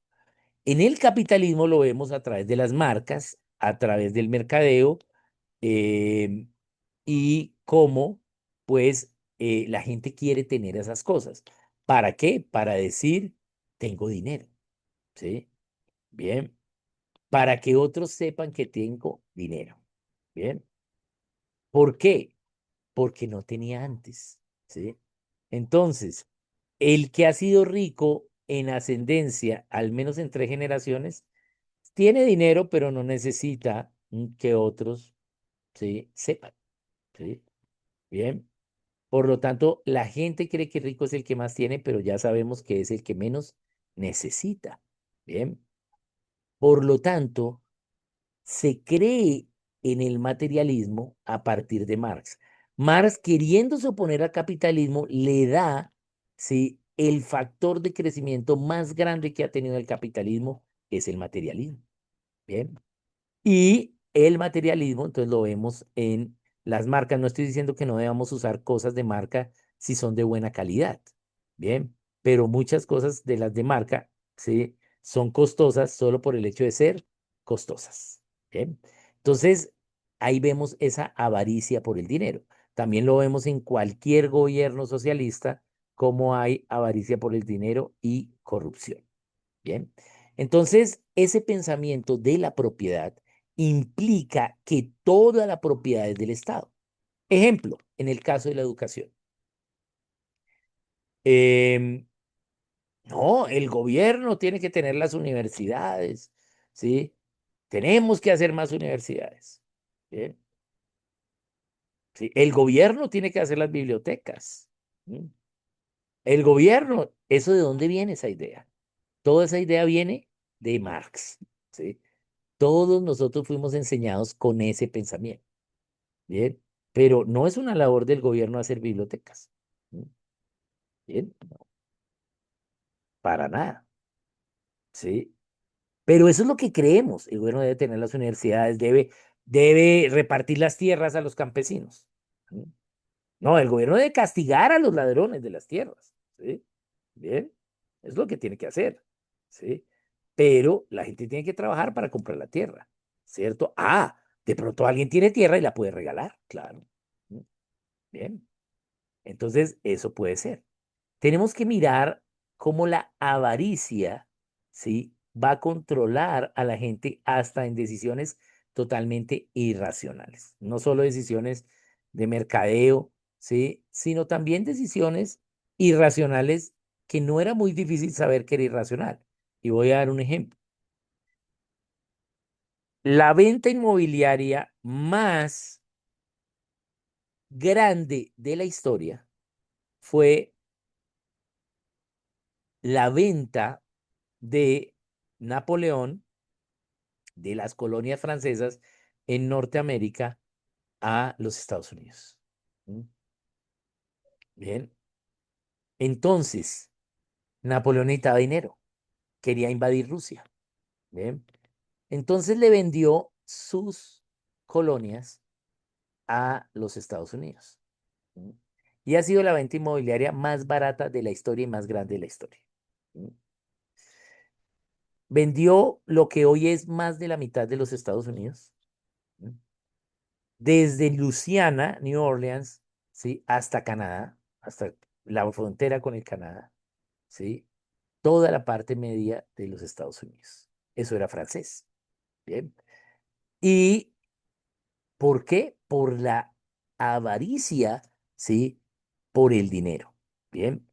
En el capitalismo lo vemos a través de las marcas, a través del mercadeo eh, y cómo, pues, la gente quiere tener esas cosas. ¿Para qué? Para decir, tengo dinero, ¿sí? Bien. Para que otros sepan que tengo dinero. Bien. ¿Por qué? Porque no tenía antes, ¿sí? Entonces, el que ha sido rico en ascendencia, al menos en 3 generaciones, tiene dinero, pero no necesita que otros, ¿sí? Sepan, ¿sí? Bien. Por lo tanto, la gente cree que rico es el que más tiene, pero ya sabemos que es el que menos necesita. Bien. Por lo tanto, se cree en el materialismo a partir de Marx. Marx, queriéndose oponer al capitalismo, le da, ¿sí? El factor de crecimiento más grande que ha tenido el capitalismo es el materialismo. Bien. Y el materialismo, entonces lo vemos en las marcas. No estoy diciendo que no debamos usar cosas de marca si son de buena calidad. Bien, pero muchas cosas de las de marca, ¿sí? Son costosas solo por el hecho de ser costosas. Bien, entonces ahí vemos esa avaricia por el dinero. También lo vemos en cualquier gobierno socialista, como hay avaricia por el dinero y corrupción. Bien, entonces ese pensamiento de la propiedad implica que toda la propiedad es del Estado. Ejemplo, en el caso de la educación. Em, no, el gobierno tiene que tener las universidades, ¿sí? Tenemos que hacer más universidades. Bien, ¿sí? El gobierno tiene que hacer las bibliotecas. ¿Mm? El gobierno, ¿eso de dónde viene esa idea? Toda esa idea viene de Marx, ¿sí? Todos nosotros fuimos enseñados con ese pensamiento, ¿bien? Pero no es una labor del gobierno hacer bibliotecas, ¿mm? ¿Bien? Para nada, ¿sí? Pero eso es lo que creemos. El gobierno debe tener las universidades, debe repartir las tierras a los campesinos. ¿Mm? No, el gobierno debe castigar a los ladrones de las tierras, ¿sí? Bien, es lo que tiene que hacer, ¿sí? Pero la gente tiene que trabajar para comprar la tierra, ¿cierto? Ah, de pronto alguien tiene tierra y la puede regalar, claro. Bien, entonces eso puede ser. Tenemos que mirar cómo la avaricia, ¿sí? Va a controlar a la gente hasta en decisiones totalmente irracionales. No solo decisiones de mercadeo, ¿sí? Sino también decisiones irracionales que no era muy difícil saber que era irracional. Y voy a dar un ejemplo. La venta inmobiliaria más grande de la historia fue la venta de Napoleón, de las colonias francesas en Norteamérica a los Estados Unidos. ¿Mm? Bien. Entonces, Napoleón necesitaba dinero, quería invadir Rusia. Bien. Entonces le vendió sus colonias a los Estados Unidos. ¿Mm? Y ha sido la venta inmobiliaria más barata de la historia y más grande de la historia. ¿Mm? Vendió lo que hoy es más de la mitad de los Estados Unidos. ¿Mm? Desde Luisiana, New Orleans, ¿sí? Hasta Canadá, hasta la frontera con el Canadá, ¿sí? Toda la parte media de los Estados Unidos. Eso era francés. Bien. ¿Y por qué? Por la avaricia, ¿sí? Por el dinero. Bien.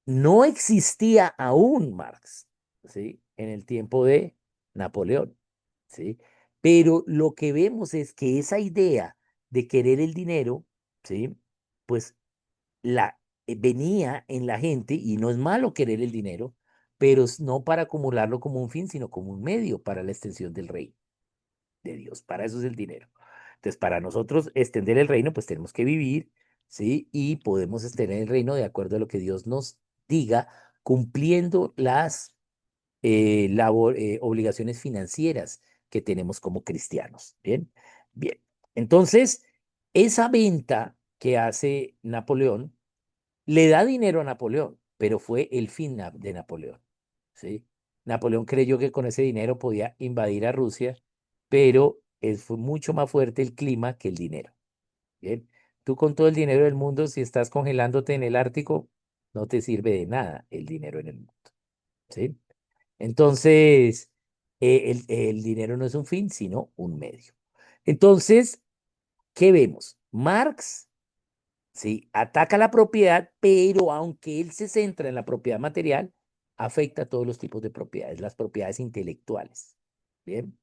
No existía aún Marx, ¿sí? En el tiempo de Napoleón, ¿sí? Pero lo que vemos es que esa idea de querer el dinero, ¿sí? Pues venía en la gente y no es malo querer el dinero, pero no para acumularlo como un fin, sino como un medio para la extensión del reino de Dios. Para eso es el dinero. Entonces, para nosotros extender el reino, pues tenemos que vivir, ¿sí? Y podemos extender el reino de acuerdo a lo que Dios nos diga, cumpliendo las obligaciones financieras que tenemos como cristianos. Bien, bien. Entonces, esa venta que hace Napoleón le da dinero a Napoleón, pero fue el fin de Napoleón, ¿sí? Napoleón creyó que con ese dinero podía invadir a Rusia, pero fue mucho más fuerte el clima que el dinero. Bien, tú con todo el dinero del mundo, si estás congelándote en el Ártico, no te sirve de nada el dinero en el mundo, ¿sí? Entonces, el dinero no es un fin, sino un medio. Entonces, ¿qué vemos? Marx, ¿sí? Ataca la propiedad, pero aunque él se centra en la propiedad material, afecta a todos los tipos de propiedades, las propiedades intelectuales. Bien,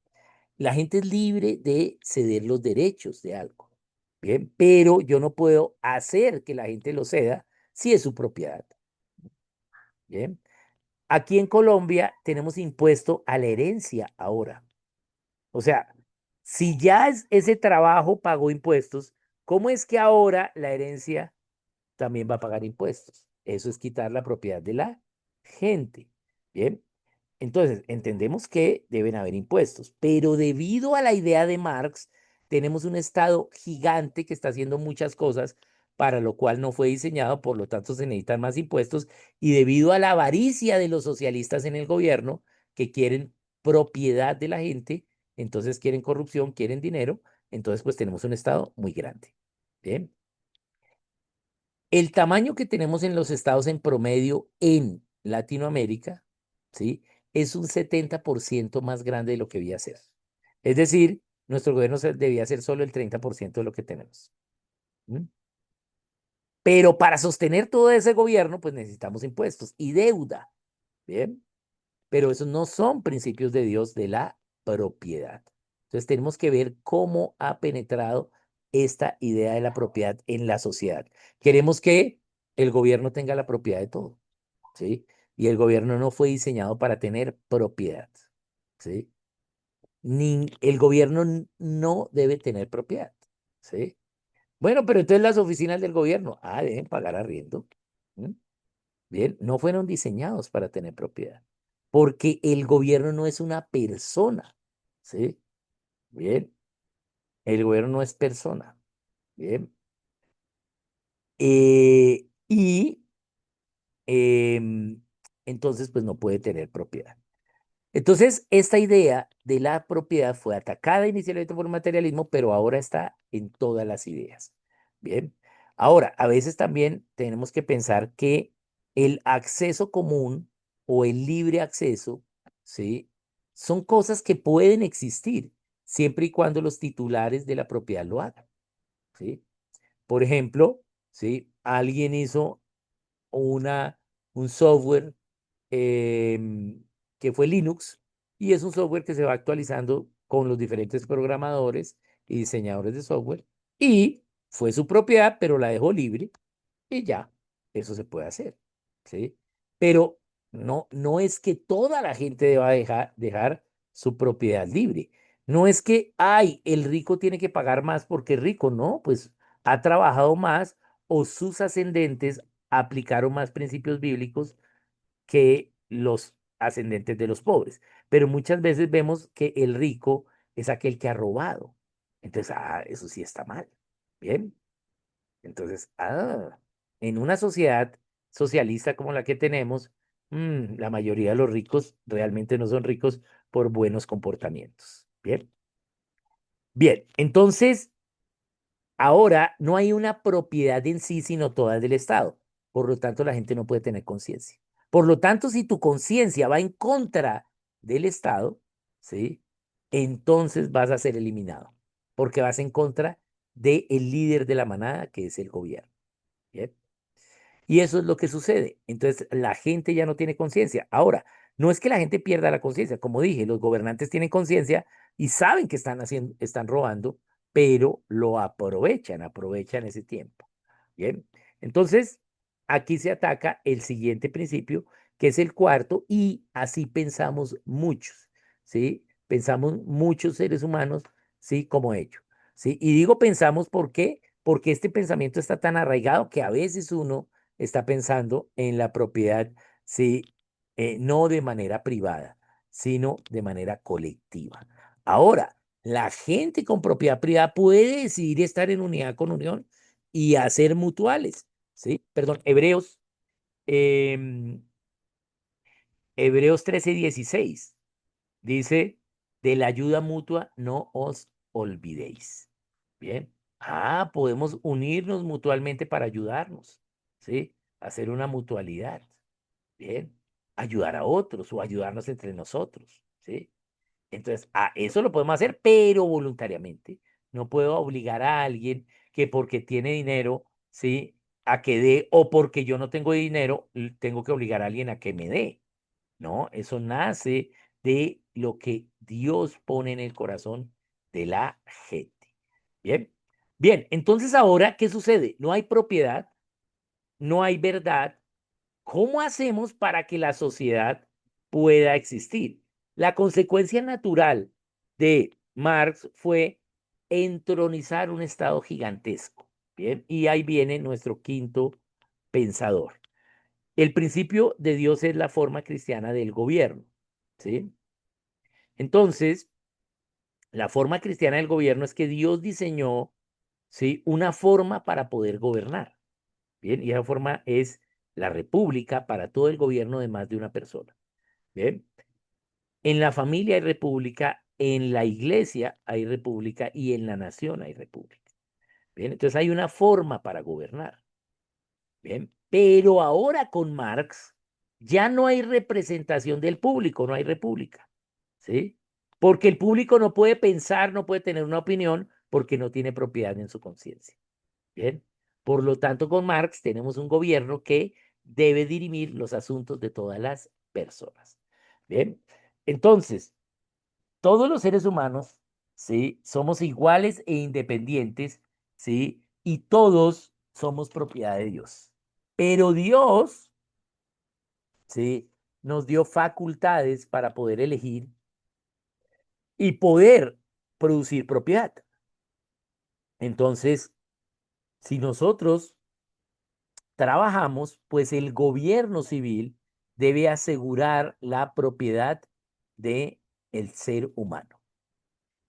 la gente es libre de ceder los derechos de algo. Bien, pero yo no puedo hacer que la gente lo ceda si es su propiedad. Bien, aquí en Colombia tenemos impuesto a la herencia ahora. O sea, si ya ese trabajo pagó impuestos, ¿cómo es que ahora la herencia también va a pagar impuestos? Eso es quitar la propiedad de la gente. Bien. Entonces, entendemos que deben haber impuestos, pero debido a la idea de Marx, tenemos un Estado gigante que está haciendo muchas cosas para lo cual no fue diseñado, por lo tanto se necesitan más impuestos, y debido a la avaricia de los socialistas en el gobierno, que quieren propiedad de la gente, entonces quieren corrupción, quieren dinero, entonces pues tenemos un Estado muy grande. Bien. El tamaño que tenemos en los estados en promedio en Latinoamérica, ¿sí? Es un 70% más grande de lo que debía ser. Es decir, nuestro gobierno debía ser solo el 30% de lo que tenemos. ¿M? Pero para sostener todo ese gobierno, pues necesitamos impuestos y deuda. Bien, pero esos no son principios de Dios de la propiedad. Entonces tenemos que ver cómo ha penetrado esta idea de la propiedad en la sociedad. Queremos que el gobierno tenga la propiedad de todo, ¿sí? Y el gobierno no fue diseñado para tener propiedad, ¿sí? Ni el gobierno no debe tener propiedad, ¿sí? Bueno, pero entonces las oficinas del gobierno, deben pagar arriendo. ¿M? Bien, no fueron diseñados para tener propiedad, porque el gobierno no es una persona, ¿sí? Bien, el gobierno no es persona, bien. Y em, entonces, pues no puede tener propiedad. Entonces, esta idea de la propiedad fue atacada inicialmente por el materialismo, pero ahora está en todas las ideas. Bien. Ahora, a veces también tenemos que pensar que el acceso común o el libre acceso, ¿sí? Son cosas que pueden existir siempre y cuando los titulares de la propiedad lo hagan, ¿sí? Por ejemplo, ¿sí? Alguien hizo una, un software em, que fue Linux y es un software que se va actualizando con los diferentes programadores y diseñadores de software y fue su propiedad, pero la dejó libre y ya, eso se puede hacer, ¿sí? Pero no es que toda la gente deba dejar su propiedad libre. No es que, ay, el rico tiene que pagar más porque es rico, no, pues ha trabajado más o sus ascendentes aplicaron más principios bíblicos que los ascendentes de los pobres. Pero muchas veces vemos que el rico es aquel que ha robado. Entonces, eso sí está mal. Bien. Entonces, en una sociedad socialista como la que tenemos, la mayoría de los ricos realmente no son ricos por buenos comportamientos. Bien. Bien, entonces ahora no hay una propiedad en sí, sino toda del Estado. Por lo tanto, la gente no puede tener conciencia. Por lo tanto, si tu conciencia va en contra del Estado, ¿sí? Entonces vas a ser eliminado, porque vas en contra del líder de la manada, que es el gobierno. ¿Bien? Y eso es lo que sucede. Entonces, la gente ya no tiene conciencia. Ahora, no es que la gente pierda la conciencia. Como dije, los gobernantes tienen conciencia y saben que están haciendo, están robando, pero lo aprovechan ese tiempo. Bien. Entonces, aquí se ataca el siguiente principio, que es el cuarto, y así pensamos muchos, ¿sí? Pensamos muchos seres humanos, ¿sí? Como ellos, ¿sí? Y digo pensamos, ¿por qué? Porque este pensamiento está tan arraigado que a veces uno está pensando en la propiedad, sí, no de manera privada, sino de manera colectiva. Ahora, la gente con propiedad privada puede decidir estar en unidad con unión y hacer mutuales, ¿sí? Perdón, em, Hebreos 13:16 dice, de la ayuda mutua no os olvidéis. Bien. Podemos unirnos mutuamente para ayudarnos, ¿sí? Hacer una mutualidad. Bien. Ayudar a otros o ayudarnos entre nosotros, ¿sí? Entonces, eso lo podemos hacer, pero voluntariamente. No puedo obligar a alguien que porque tiene dinero, ¿sí? A que dé, o porque yo no tengo dinero, tengo que obligar a alguien a que me dé. No, eso nace de lo que Dios pone en el corazón de la gente. Bien, bien, entonces ahora, ¿qué sucede? No hay propiedad, no hay verdad. ¿Cómo hacemos para que la sociedad pueda existir? La consecuencia natural de Marx fue entronizar un Estado gigantesco. Bien, y ahí viene nuestro quinto pensador. El principio de Dios es la forma cristiana del gobierno, ¿sí? Entonces, la forma cristiana del gobierno es que Dios diseñó, ¿sí? Una forma para poder gobernar, ¿bien? Y esa forma es la república para todo el gobierno de más de una persona, ¿bien? En la familia hay república, en la iglesia hay república y en la nación hay república, ¿bien? Entonces hay una forma para gobernar. Bien, pero ahora con Marx ya no hay representación del público, no hay república, ¿sí? Porque el público no puede pensar, no puede tener una opinión porque no tiene propiedad en su conciencia. Bien, por lo tanto con Marx tenemos un gobierno que debe dirimir los asuntos de todas las personas. Bien, entonces, todos los seres humanos, ¿sí? Somos iguales e independientes, ¿sí? Y todos somos propiedad de Dios. Pero Dios, ¿sí? Nos dio facultades para poder elegir y poder producir propiedad. Entonces, si nosotros trabajamos, pues el gobierno civil debe asegurar la propiedad de el ser humano.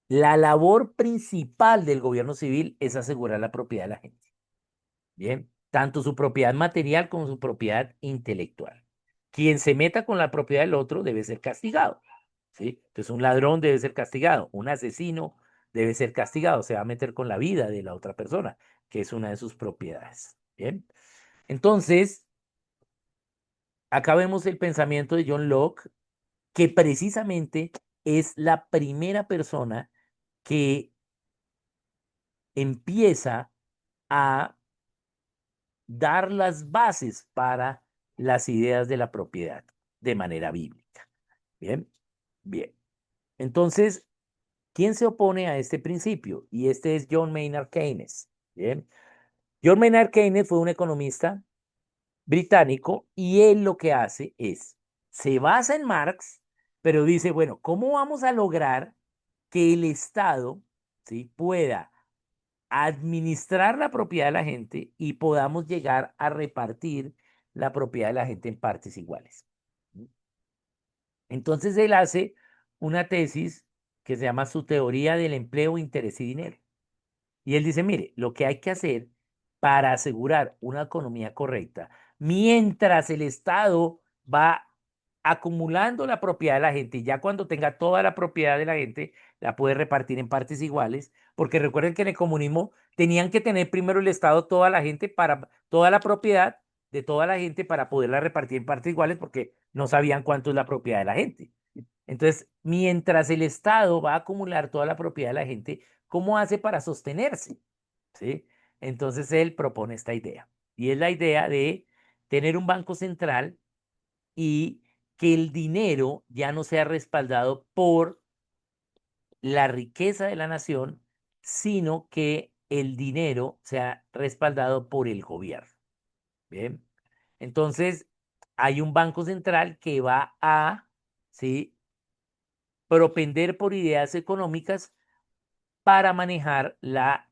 La labor principal del gobierno civil es asegurar la propiedad de la gente. Bien, tanto su propiedad material como su propiedad intelectual. Quien se meta con la propiedad del otro debe ser castigado. ¿Sí? Entonces, un ladrón debe ser castigado, un asesino debe ser castigado, se va a meter con la vida de la otra persona, que es una de sus propiedades. Bien. Entonces, acá vemos el pensamiento de John Locke, que precisamente es la primera persona que empieza a dar las bases para las ideas de la propiedad de manera bíblica. Bien, bien. Entonces, ¿quién se opone a este principio? Y este es John Maynard Keynes. Bien. John Maynard Keynes fue un economista británico y él lo que hace es, se basa en Marx, pero dice, bueno, ¿cómo vamos a lograr que el Estado, ¿sí?, pueda administrar la propiedad de la gente y podamos llegar a repartir la propiedad de la gente en partes iguales? Entonces él hace una tesis que se llama su teoría del empleo, interés y dinero. Y él dice, mire, lo que hay que hacer para asegurar una economía correcta, mientras el Estado va acumulando la propiedad de la gente y ya cuando tenga toda la propiedad de la gente, la puede repartir en partes iguales, porque recuerden que en el comunismo tenían que tener primero el Estado toda la gente para toda la propiedad de toda la gente para poderla repartir en partes iguales porque no sabían cuánto es la propiedad de la gente. Entonces, mientras el Estado va a acumular toda la propiedad de la gente, ¿cómo hace para sostenerse? ¿Sí? Entonces él propone esta idea. Y es la idea de tener un banco central y que el dinero ya no sea respaldado por la riqueza de la nación, sino que el dinero sea respaldado por el gobierno. Bien. Entonces, hay un banco central que va a, ¿sí?, propender por ideas económicas para manejar la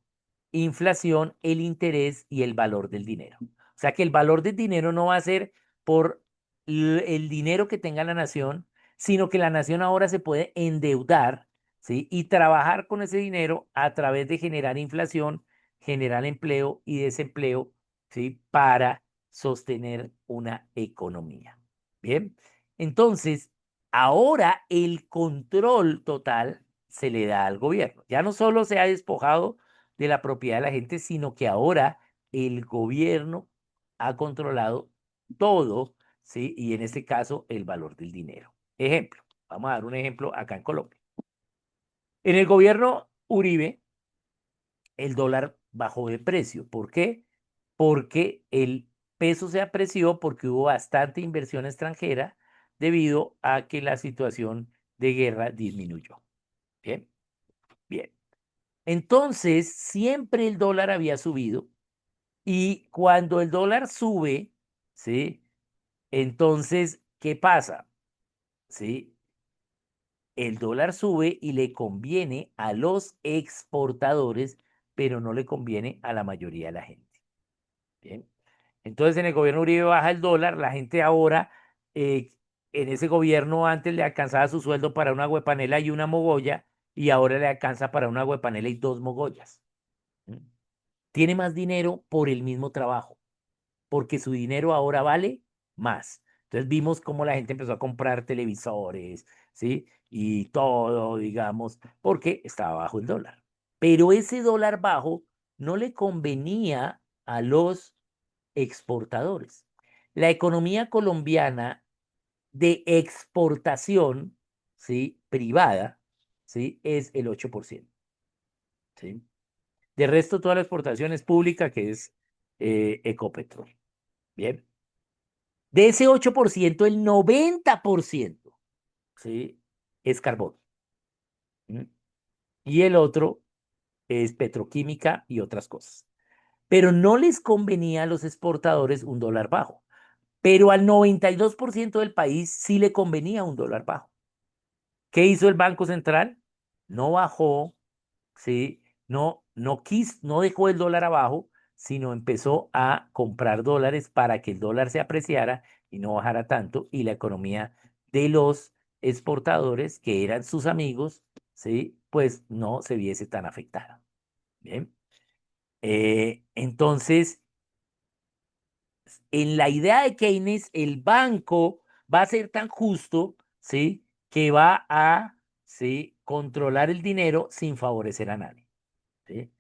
inflación, el interés y el valor del dinero. O sea que el valor del dinero no va a ser por el dinero que tenga la nación, sino que la nación ahora se puede endeudar, ¿sí?, y trabajar con ese dinero a través de generar inflación, generar empleo y desempleo, ¿sí?, para sostener una economía. Bien, entonces, ahora el control total se le da al gobierno. Ya no solo se ha despojado de la propiedad de la gente, sino que ahora el gobierno ha controlado todo, ¿sí? Y en este caso, el valor del dinero. Ejemplo, vamos a dar un ejemplo acá en Colombia. En el gobierno Uribe, el dólar bajó de precio. ¿Por qué? Porque el peso se apreció porque hubo bastante inversión extranjera debido a que la situación de guerra disminuyó. Bien, bien. Entonces, siempre el dólar había subido y cuando el dólar sube, ¿sí? Entonces, ¿qué pasa? ¿Sí? El dólar sube y le conviene a los exportadores, pero no le conviene a la mayoría de la gente. Bien. Entonces, en el gobierno Uribe baja el dólar, la gente ahora, eh, en ese gobierno antes le alcanzaba su sueldo para una huepanela y una mogolla, y ahora le alcanza para una huepanela y dos mogollas. ¿Mm? Tiene más dinero por el mismo trabajo, porque su dinero ahora vale más. Entonces vimos cómo la gente empezó a comprar televisores, ¿sí? Y todo, digamos, porque estaba bajo el dólar. Pero ese dólar bajo no le convenía a los exportadores. La economía colombiana de exportación, ¿sí?, privada, ¿sí?, es el 8%, ¿sí? De resto, toda la exportación es pública, que es Ecopetrol. Bien. De ese 8%, el 90%, ¿sí?, es carbón. ¿Mm? Y el otro es petroquímica y otras cosas. Pero no les convenía a los exportadores un dólar bajo. Pero al 92% del país sí le convenía un dólar bajo. ¿Qué hizo el Banco Central? No bajó, ¿sí? No dejó el dólar abajo, sino empezó a comprar dólares para que el dólar se apreciara y no bajara tanto y la economía de los exportadores, que eran sus amigos, ¿sí?, pues no se viese tan afectada. Bien. Entonces, en la idea de Keynes, el banco va a ser tan justo, ¿sí?, que va a, ¿sí? Controlar el dinero sin favorecer a nadie, ¿sí?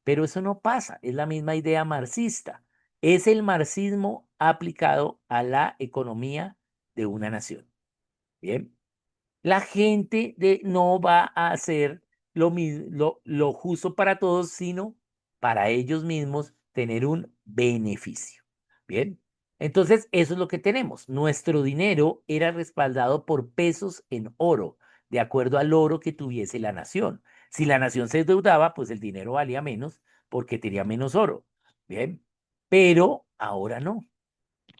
Pero eso no pasa, es la misma idea marxista. Es el marxismo aplicado a la economía de una nación. Bien, la gente no va a hacer lo justo para todos, sino para ellos mismos tener un beneficio. Bien, entonces eso es lo que tenemos. Nuestro dinero era respaldado por pesos en oro, de acuerdo al oro que tuviese la nación. Si la nación se endeudaba, pues el dinero valía menos porque tenía menos oro. Bien, pero ahora no.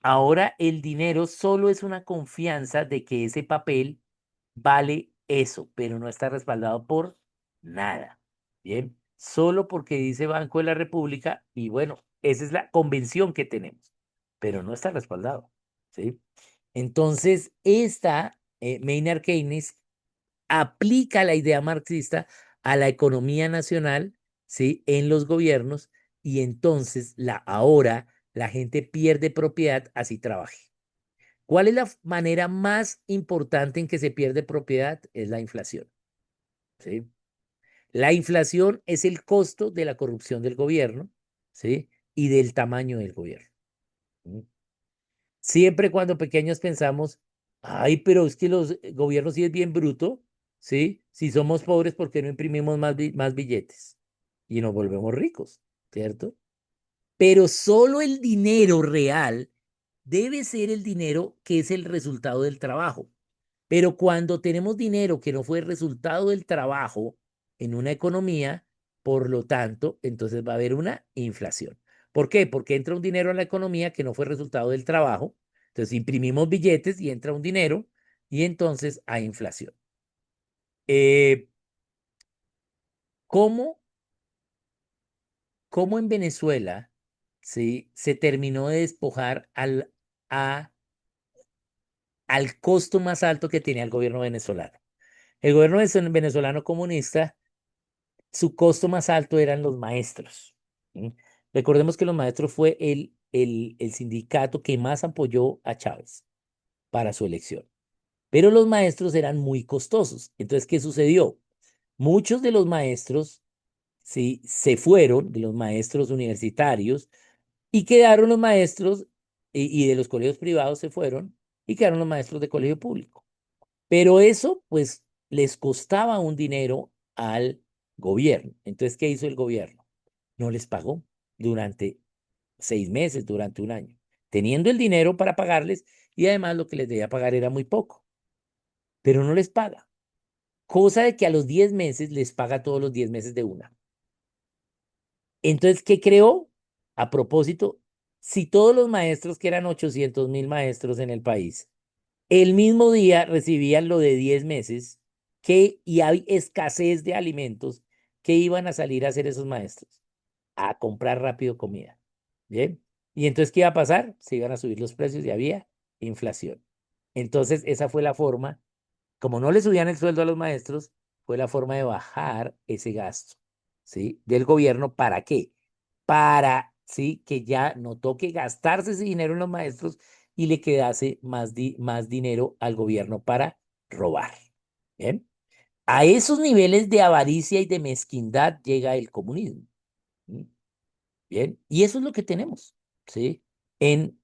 Ahora el dinero solo es una confianza de que ese papel vale eso, pero no está respaldado por nada. Bien, solo porque dice Banco de la República y bueno, esa es la convención que tenemos, pero no está respaldado. ¿Sí? Entonces, esta Maynard Keynes aplica la idea marxista a la economía nacional, ¿sí? En los gobiernos y entonces ahora la gente pierde propiedad así trabaje. ¿Cuál es la manera más importante en que se pierde propiedad? Es la inflación, ¿sí? La inflación es el costo de la corrupción del gobierno, ¿sí? Y del tamaño del gobierno. ¿Sí? Siempre cuando pequeños pensamos, ay, pero es que los gobiernos sí es bien bruto, ¿sí? Si somos pobres, ¿por qué no imprimimos más billetes? Y nos volvemos ricos, ¿cierto? Pero solo el dinero real debe ser el dinero que es el resultado del trabajo. Pero cuando tenemos dinero que no fue resultado del trabajo en una economía, por lo tanto, entonces va a haber una inflación. ¿Por qué? Porque entra un dinero a la economía que no fue resultado del trabajo. Entonces imprimimos billetes y entra un dinero y entonces hay inflación. Eh, ¿cómo, cómo en Venezuela ¿sí? Se terminó de despojar al costo más alto que tenía el gobierno venezolano? El gobierno venezolano comunista, su costo más alto eran los maestros. ¿Sí? Recordemos que los maestros fue el sindicato que más apoyó a Chávez para su elección. Pero los maestros eran muy costosos. Entonces, ¿qué sucedió? Muchos de los maestros sí, se fueron, de los maestros universitarios, y quedaron los maestros, y de los colegios privados se fueron, y quedaron los maestros de colegio público. Pero eso, pues, les costaba un dinero al gobierno. Entonces, ¿qué hizo el gobierno? No les pagó durante 6 meses, durante un año, teniendo el dinero para pagarles y además lo que les debía pagar era muy poco, pero no les paga. Cosa de que a los 10 meses les paga todos los 10 meses de una. Entonces, ¿qué creó? A propósito, si todos los maestros, que eran 800.000 maestros en el país, el mismo día recibían lo de 10 meses y hay escasez de alimentos, ¿qué iban a salir a hacer esos maestros? A comprar rápido comida. ¿Bien? Y entonces, ¿qué iba a pasar? Se iban a subir los precios y había inflación. Entonces, esa fue la forma, como no le subían el sueldo a los maestros, fue la forma de bajar ese gasto, ¿sí? Del gobierno. ¿Para qué? Para, ¿sí? Que ya no toque gastarse ese dinero en los maestros y le quedase más dinero al gobierno para robar. ¿Bien? A esos niveles de avaricia y de mezquindad llega el comunismo. ¿Sí? Bien, y eso es lo que tenemos, ¿sí? En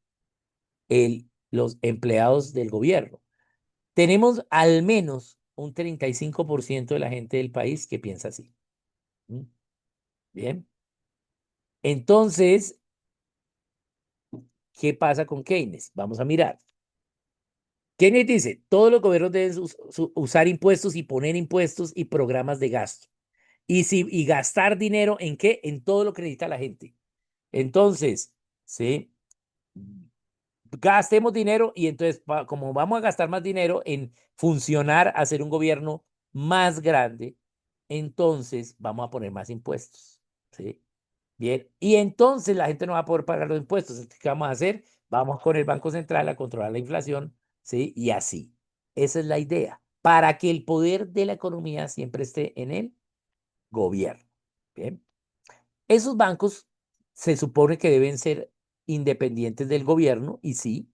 los empleados del gobierno. Tenemos al menos un 35% de la gente del país que piensa así. ¿Mm? Bien, entonces, ¿qué pasa con Keynes? Vamos a mirar. Keynes dice, todos los gobiernos deben usar impuestos y poner impuestos y programas de gasto. Y gastar dinero ¿en qué? En todo lo que necesita la gente. Entonces, ¿sí? Gastemos dinero y entonces, como vamos a gastar más dinero en funcionar, hacer un gobierno más grande, entonces vamos a poner más impuestos. ¿Sí? Bien, y entonces la gente no va a poder pagar los impuestos. Entonces, ¿qué vamos a hacer? Vamos con el Banco Central a controlar la inflación, ¿sí? Y así. Esa es la idea, para que el poder de la economía siempre esté en el gobierno. Bien, esos bancos se supone que deben ser independientes del gobierno, y sí,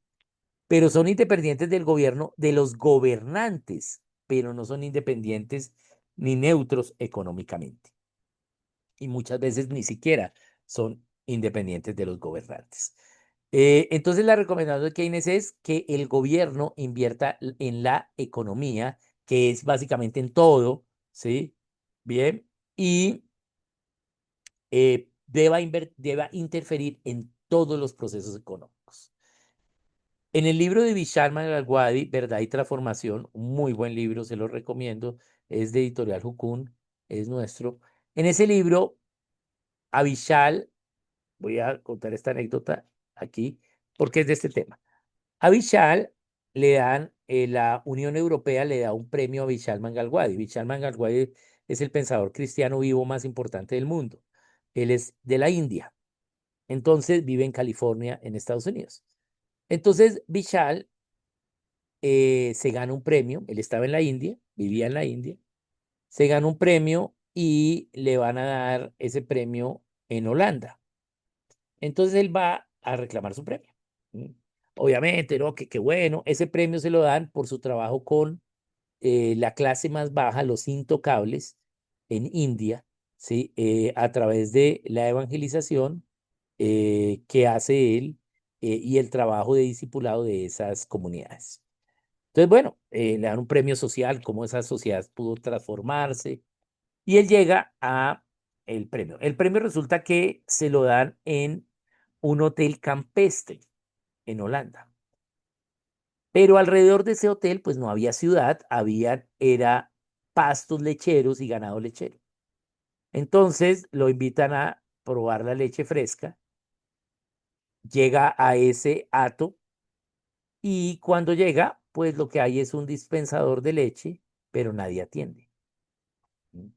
pero son independientes del gobierno de los gobernantes. pero no son independientes ni neutros económicamente. Y muchas veces ni siquiera son independientes de los gobernantes. Entonces, la recomendación de Keynes es que el gobierno invierta en la economía, que es básicamente en todo, ¿sí? Bien, y deba interferir en todos los procesos económicos. En el libro de Vishal Mangalwadi, Verdad y Transformación, un muy buen libro, se lo recomiendo, es de Editorial Jukun, es nuestro. En ese libro, a Vishal, voy a contar esta anécdota aquí, porque es de este tema. A Vishal le dan, la Unión Europea le da un premio a Vishal Mangalwadi. Vishal Mangalwadi es el pensador cristiano vivo más importante del mundo. Él es de la India. Entonces vive en California, en Estados Unidos. Entonces Vishal se gana un premio. Él estaba en la India, vivía en la India. Se gana un premio y le van a dar ese premio en Holanda. Entonces él va a reclamar su premio. ¿Mm? Obviamente, ¿no? Que bueno, ese premio se lo dan por su trabajo con la clase más baja, los intocables, en India, ¿sí? A través de la evangelización que hace él y el trabajo de discipulado de esas comunidades. Entonces, bueno, le dan un premio social, cómo esa sociedad pudo transformarse, y él llega a el premio. El premio resulta que se lo dan en un hotel campestre en Holanda. Pero alrededor de ese hotel, pues no había ciudad, era pastos lecheros y ganado lechero. Entonces lo invitan a probar la leche fresca, llega a ese hato y cuando llega, pues lo que hay es un dispensador de leche, pero nadie atiende. ¿Mm?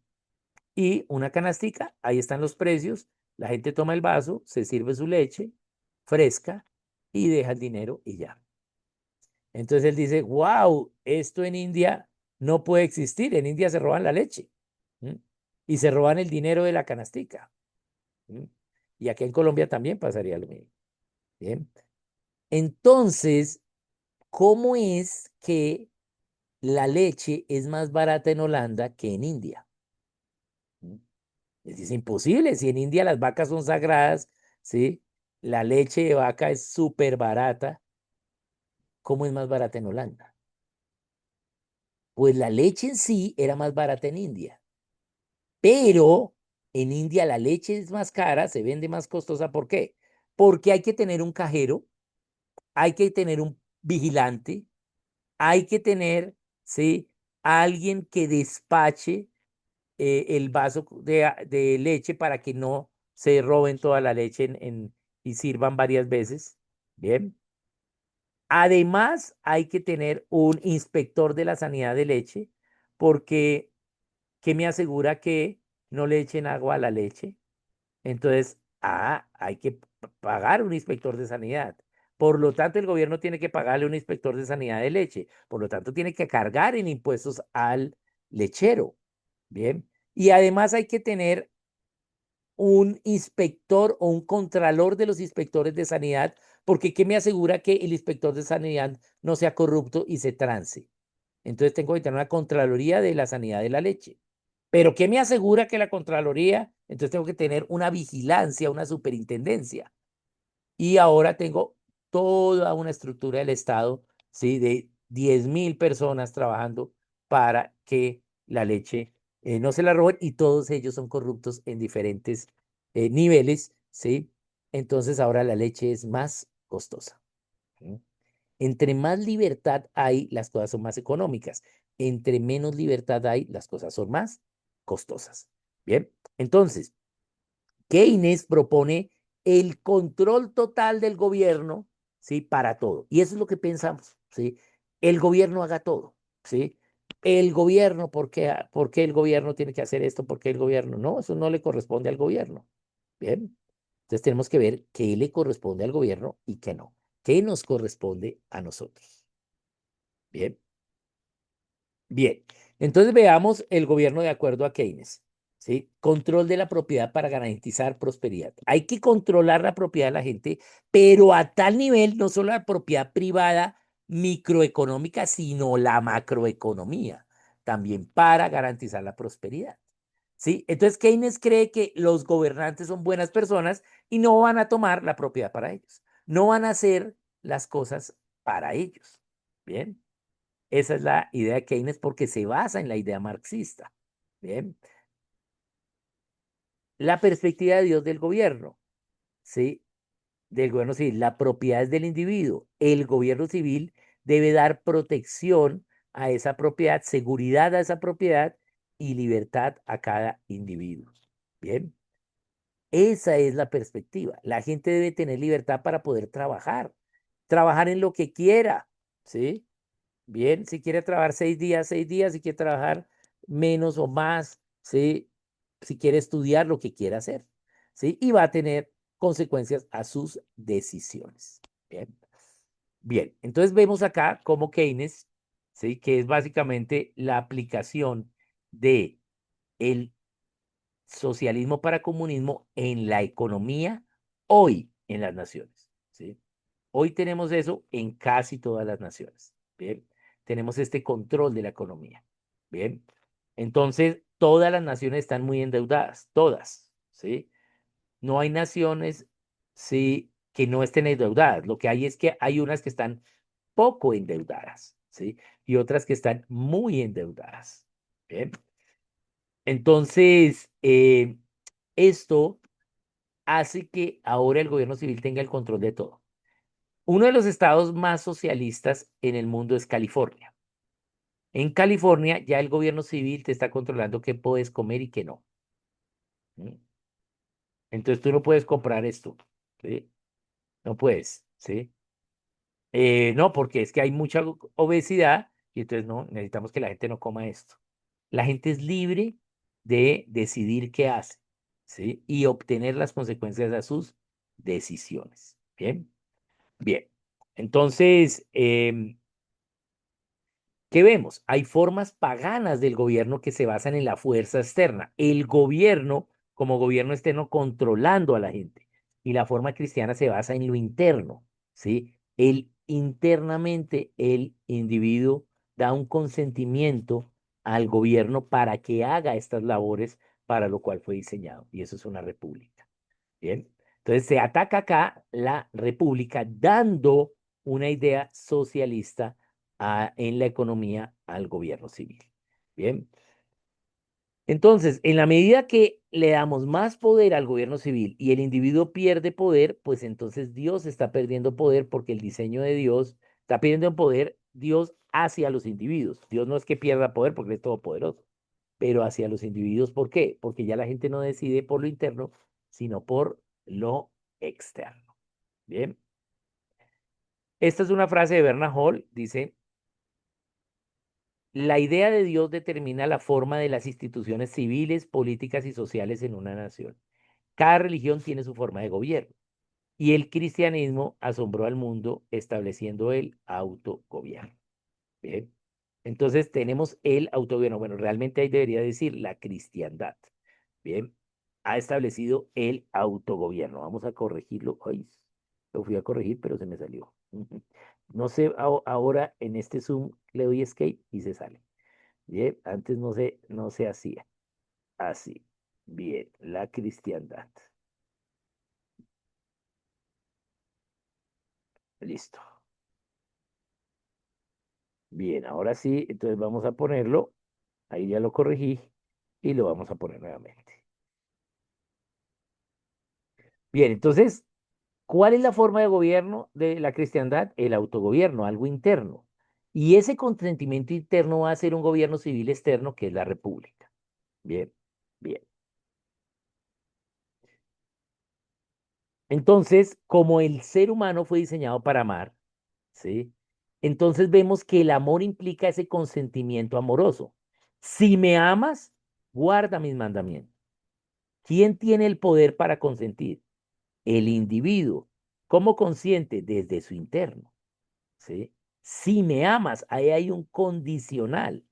Y una canastica, ahí están los precios, la gente toma el vaso, se sirve su leche fresca y deja el dinero y ya. Entonces él dice, wow, esto en India no puede existir, en India se roban la leche. ¿M? Y se roban el dinero de la canastica. ¿M? Y aquí en Colombia también pasaría lo mismo. Bien. Entonces, ¿cómo es que la leche es más barata en Holanda que en India? ¿M? Es imposible, si en India las vacas son sagradas, ¿sí? La leche de vaca es súper barata. ¿Cómo es más barata en Holanda? Pues la leche en sí era más barata en India, pero en India la leche es más cara, se vende más costosa. ¿Por qué? Porque hay que tener un cajero, hay que tener un vigilante, hay que tener, ¿sí? Alguien que despache el vaso de leche para que no se roben toda la leche y sirvan varias veces. Bien. Además, hay que tener un inspector de la sanidad de leche, porque ¿qué me asegura que no le echen agua a la leche? Entonces, hay que pagar un inspector de sanidad. Por lo tanto, el gobierno tiene que pagarle un inspector de sanidad de leche. Por lo tanto, tiene que cargar en impuestos al lechero. Bien. Y además hay que tener un inspector o un contralor de los inspectores de sanidad, porque ¿qué me asegura que el inspector de sanidad no sea corrupto y se trance? Entonces tengo que tener una contraloría de la sanidad de la leche. Pero ¿qué me asegura que la Contraloría? Entonces tengo que tener una vigilancia, una superintendencia. Y ahora tengo toda una estructura del Estado, ¿sí? De 10.000 personas trabajando para que la leche no se la roben, y todos ellos son corruptos en diferentes niveles, ¿sí? Entonces ahora la leche es más costosa. ¿Sí? Entre más libertad hay, las cosas son más económicas. Entre menos libertad hay, las cosas son más costosas. Bien, entonces, Keynes propone el control total del gobierno, ¿sí? Para todo. Y eso es lo que pensamos, ¿sí? El gobierno haga todo, ¿sí? El gobierno, ¿por qué el gobierno tiene que hacer esto? ¿Por qué el gobierno? No, eso no le corresponde al gobierno. Bien. Entonces tenemos que ver qué le corresponde al gobierno y qué no. ¿Qué nos corresponde a nosotros? Bien. Bien, entonces veamos el gobierno de acuerdo a Keynes, ¿sí? Control de la propiedad para garantizar prosperidad. Hay que controlar la propiedad de la gente, pero a tal nivel, no solo la propiedad privada microeconómica, sino la macroeconomía. también para garantizar la prosperidad. ¿Sí? Entonces Keynes cree que los gobernantes son buenas personas y no van a tomar la propiedad para ellos. No van a hacer las cosas para ellos. Bien, esa es la idea de Keynes porque se basa en la idea marxista. Bien, la perspectiva de Dios del gobierno, ¿sí? Del gobierno civil, la propiedad es del individuo. El gobierno civil debe dar protección a esa propiedad, seguridad a esa propiedad y libertad a cada individuo. Bien, esa es la perspectiva. La gente debe tener libertad para poder trabajar en lo que quiera, ¿sí? Bien, si quiere trabajar 6 días, 6 días, si quiere trabajar menos o más, ¿sí? Si quiere estudiar lo que quiera hacer, ¿sí? Y va a tener consecuencias a sus decisiones. Bien, bien. Entonces vemos acá como Keynes, ¿sí? Que es básicamente la aplicación de el socialismo para comunismo en la economía hoy en las naciones, ¿sí? Hoy tenemos eso en casi todas las naciones, ¿bien? Tenemos este control de la economía, ¿bien? Entonces, todas las naciones están muy endeudadas, todas, ¿sí? No hay naciones, sí, que no estén endeudadas. Lo que hay es que hay unas que están poco endeudadas, ¿sí? Y otras que están muy endeudadas, ¿bien? Entonces, esto hace que ahora el gobierno civil tenga el control de todo. Uno de los estados más socialistas en el mundo es California. En California ya el gobierno civil te está controlando qué puedes comer y qué no. ¿Sí? Entonces tú no puedes comprar esto, ¿sí? No puedes, ¿sí? No, porque es que hay mucha obesidad y entonces no, necesitamos que la gente no coma esto. La gente es libre de decidir qué hace, ¿sí? Y obtener las consecuencias de sus decisiones. Bien, bien. Entonces, ¿qué vemos? Hay formas paganas del gobierno que se basan en la fuerza externa. El gobierno, como gobierno externo, controlando a la gente. Y la forma cristiana se basa en lo interno, ¿sí? Internamente, el individuo da un consentimiento al gobierno para que haga estas labores para lo cual fue diseñado. Y eso es una república. Bien. Entonces se ataca acá la república dando una idea socialista en la economía al gobierno civil. Bien. Entonces, en la medida que le damos más poder al gobierno civil y el individuo pierde poder, pues entonces Dios está perdiendo poder porque el diseño de Dios está perdiendo poder Dios hacia los individuos. Dios no es que pierda poder porque es todopoderoso, pero hacia los individuos, ¿por qué? Porque ya la gente no decide por lo interno, sino por lo externo. Bien. Esta es una frase de Bernard Hall, dice, la idea de Dios determina la forma de las instituciones civiles, políticas y sociales en una nación. Cada religión tiene su forma de gobierno y el cristianismo asombró al mundo estableciendo el autogobierno. Bien. Entonces tenemos el autogobierno. Bueno, realmente ahí debería decir la cristiandad. Bien. Ha establecido el autogobierno. Vamos a corregirlo. Ay, lo fui a corregir, pero se me salió. Ujú. No sé, ahora en este Zoom le doy escape y se sale. Bien, antes no se hacía así. Bien, la cristiandad. Listo. Bien, ahora sí, entonces vamos a ponerlo. Ahí ya lo corregí y lo vamos a poner nuevamente. Bien, entonces, ¿cuál es la forma de gobierno de la cristiandad? El autogobierno, algo interno. Y ese consentimiento interno va a ser un gobierno civil externo que es la república. Bien, bien. Entonces, como el ser humano fue diseñado para amar, ¿sí? Entonces vemos que el amor implica ese consentimiento amoroso. Si me amas, guarda mis mandamientos. ¿Quién tiene el poder para consentir? El individuo. ¿Cómo consiente? Desde su interno. ¿Sí? Si me amas, ahí hay un condicional.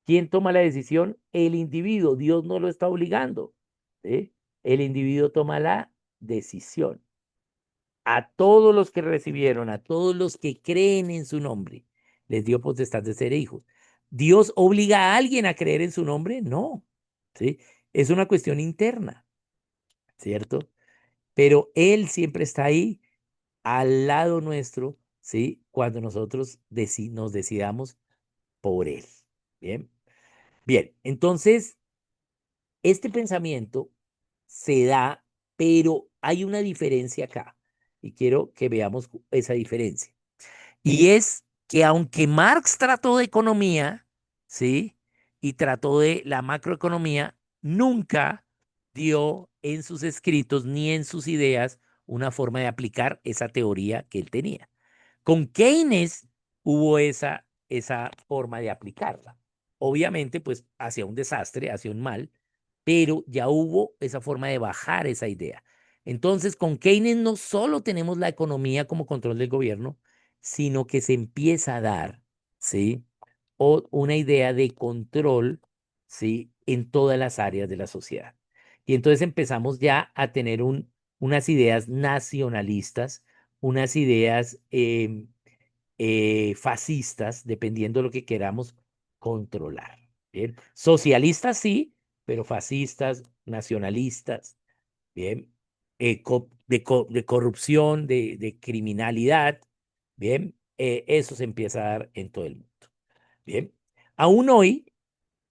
¿Quién toma la decisión? El individuo. Dios no lo está obligando. ¿Sí? El individuo toma la decisión. A todos los que recibieron, a todos los que creen en su nombre, les dio potestad de ser hijos. ¿Dios obliga a alguien a creer en su nombre? No, ¿sí? Es una cuestión interna, ¿cierto? Pero Él siempre está ahí al lado nuestro, ¿sí? Cuando nosotros nos decidamos por Él. Bien, bien. Entonces, este pensamiento se da, pero hay una diferencia acá. Y quiero que veamos esa diferencia. Y es que aunque Marx trató de economía, ¿sí? Y trató de la macroeconomía, nunca dio en sus escritos ni en sus ideas una forma de aplicar esa teoría que él tenía. Con Keynes hubo esa forma de aplicarla. Obviamente, pues hacia un desastre, hacia un mal, pero ya hubo esa forma de bajar esa idea. Entonces, con Keynes no solo tenemos la economía como control del gobierno, sino que se empieza a dar, ¿sí? O una idea de control, ¿sí? En todas las áreas de la sociedad. Y entonces empezamos ya a tener unas ideas nacionalistas, unas ideas fascistas, dependiendo de lo que queramos controlar. Bien, socialistas sí, pero fascistas, nacionalistas, bien, de corrupción, de criminalidad, bien, eso se empieza a dar en todo el mundo. Bien, aún hoy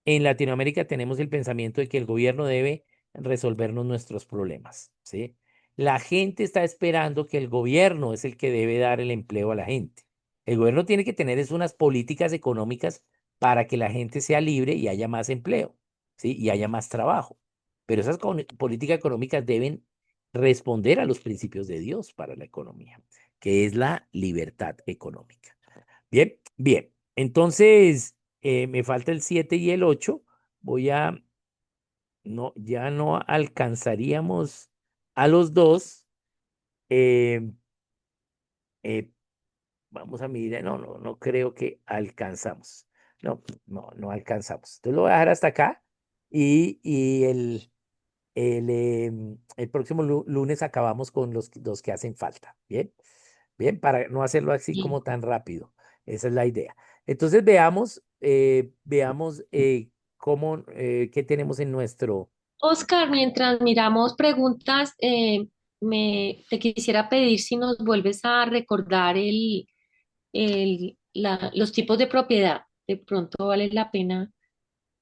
en Latinoamérica tenemos el pensamiento de que el gobierno debe resolvernos nuestros problemas, ¿sí? La gente está esperando que el gobierno es el que debe dar el empleo a la gente. El gobierno tiene que tener es unas políticas económicas para que la gente sea libre y haya más empleo, ¿sí? Y haya más trabajo. Pero esas políticas económicas deben responder a los principios de Dios para la economía, que es la libertad económica. Bien, bien. Entonces, me falta el 7 y el 8. Voy a, no, ya no alcanzaríamos a los dos. eh, eh, Vamos a mirar, no creo que alcanzamos. No alcanzamos. Entonces lo voy a dejar hasta acá y el próximo lunes acabamos con los dos que hacen falta. Bien, bien, para no hacerlo así Sí. como tan rápido. Esa es la idea. Entonces veamos qué tenemos en nuestro. Oscar, mientras miramos preguntas, te quisiera pedir si nos vuelves a recordar los tipos de propiedad. De pronto vale la pena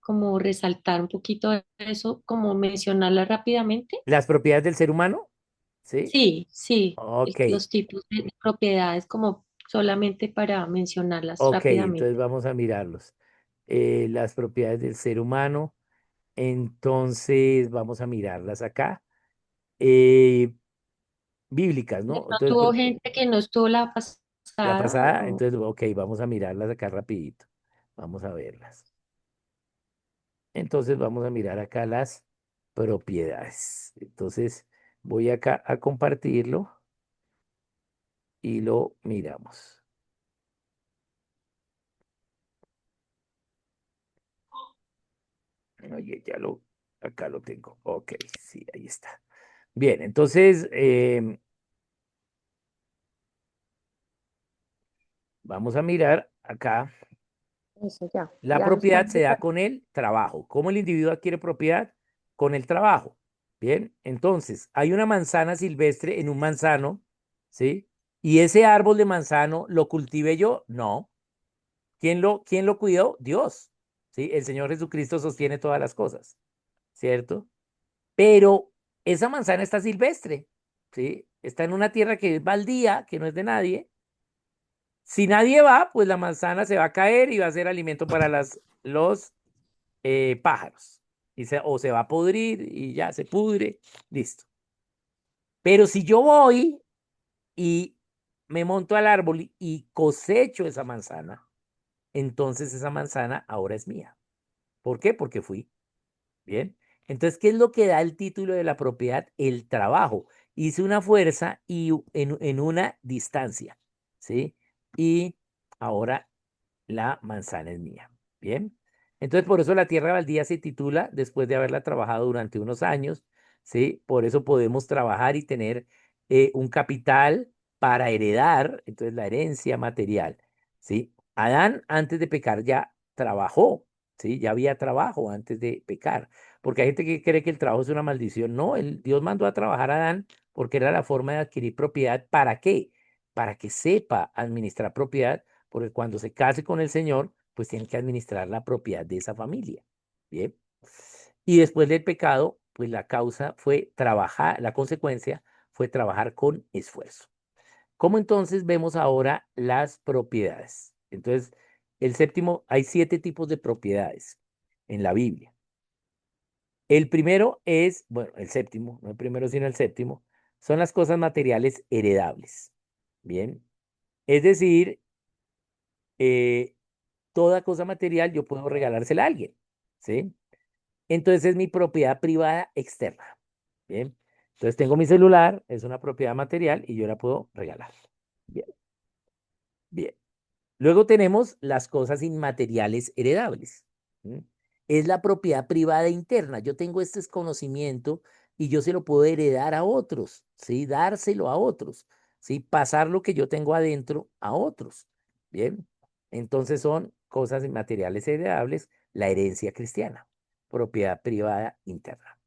como resaltar un poquito de eso, como mencionarla rápidamente. Las propiedades del ser humano, ¿sí? Sí, sí, Ok, los tipos de propiedades como solamente para mencionarlas ok, rápidamente. entonces vamos a mirarlos. Las propiedades del ser humano, entonces vamos a mirarlas acá. Eh, Bíblicas, De ¿no? pronto Entonces, hubo gente que no estuvo la la pasada. pasada, entonces, ok, vamos a mirarlas acá rapidito. Vamos a verlas. Entonces, vamos a mirar acá las propiedades. Entonces, voy acá a compartirlo y lo miramos. Oye, acá lo tengo. Ok, sí, ahí está. Bien, entonces, vamos a mirar acá. Eso ya, La ya está. propiedad se da con el trabajo. ¿Cómo el individuo adquiere propiedad? Con el trabajo. Bien, entonces hay una manzana silvestre en un manzano, ¿sí? ¿Y ese árbol de manzano lo cultivé yo? No. ¿Quién lo cuidó? Dios, ¿sí? El Señor Jesucristo sostiene todas las cosas, ¿cierto? Pero esa manzana está silvestre, ¿sí? Está en una tierra que es baldía, que no es de nadie. Si nadie va, pues la manzana se va a caer y va a ser alimento para los pájaros. O se va a pudrir y ya se pudre, listo. Pero si yo voy y me monto al árbol y cosecho esa manzana, entonces esa manzana ahora es mía. ¿Por qué? Porque fui. Bien. Entonces, ¿qué es lo que da el título de la propiedad? El trabajo. Hice una fuerza y en una distancia, ¿sí? Y ahora la manzana es mía. Bien. Entonces, por eso la tierra baldía se titula después de haberla trabajado durante unos años, ¿sí? Por eso podemos trabajar y tener un capital para heredar, entonces la herencia material, ¿sí? Adán, antes de pecar, ya trabajó, ¿sí? Ya había trabajo antes de pecar. Porque hay gente que cree que el trabajo es una maldición. No, Dios mandó a trabajar a Adán porque era la forma de adquirir propiedad. ¿Para qué? Para que sepa administrar propiedad, porque cuando se case con el Señor, pues tiene que administrar la propiedad de esa familia. Bien. Y después del pecado, pues la causa fue trabajar, la consecuencia fue trabajar con esfuerzo. ¿Cómo entonces vemos ahora las propiedades? Entonces, el séptimo, hay 7 tipos de propiedades en la Biblia. El primero es, bueno, el séptimo, no el primero, sino el séptimo, son las cosas materiales heredables. Bien. Es decir, eh, toda cosa material yo puedo regalársela a alguien. ¿Sí? Entonces es mi propiedad privada externa. Bien. Entonces tengo mi celular, es una propiedad material y yo la puedo regalar. Bien. Bien. Luego tenemos las cosas inmateriales heredables. ¿M? Es la propiedad privada interna. Yo tengo este conocimiento y yo se lo puedo heredar a otros, ¿sí? Dárselo a otros, ¿sí? Pasar lo que yo tengo adentro a otros. Bien. Entonces son cosas inmateriales heredables, la herencia cristiana, propiedad privada interna.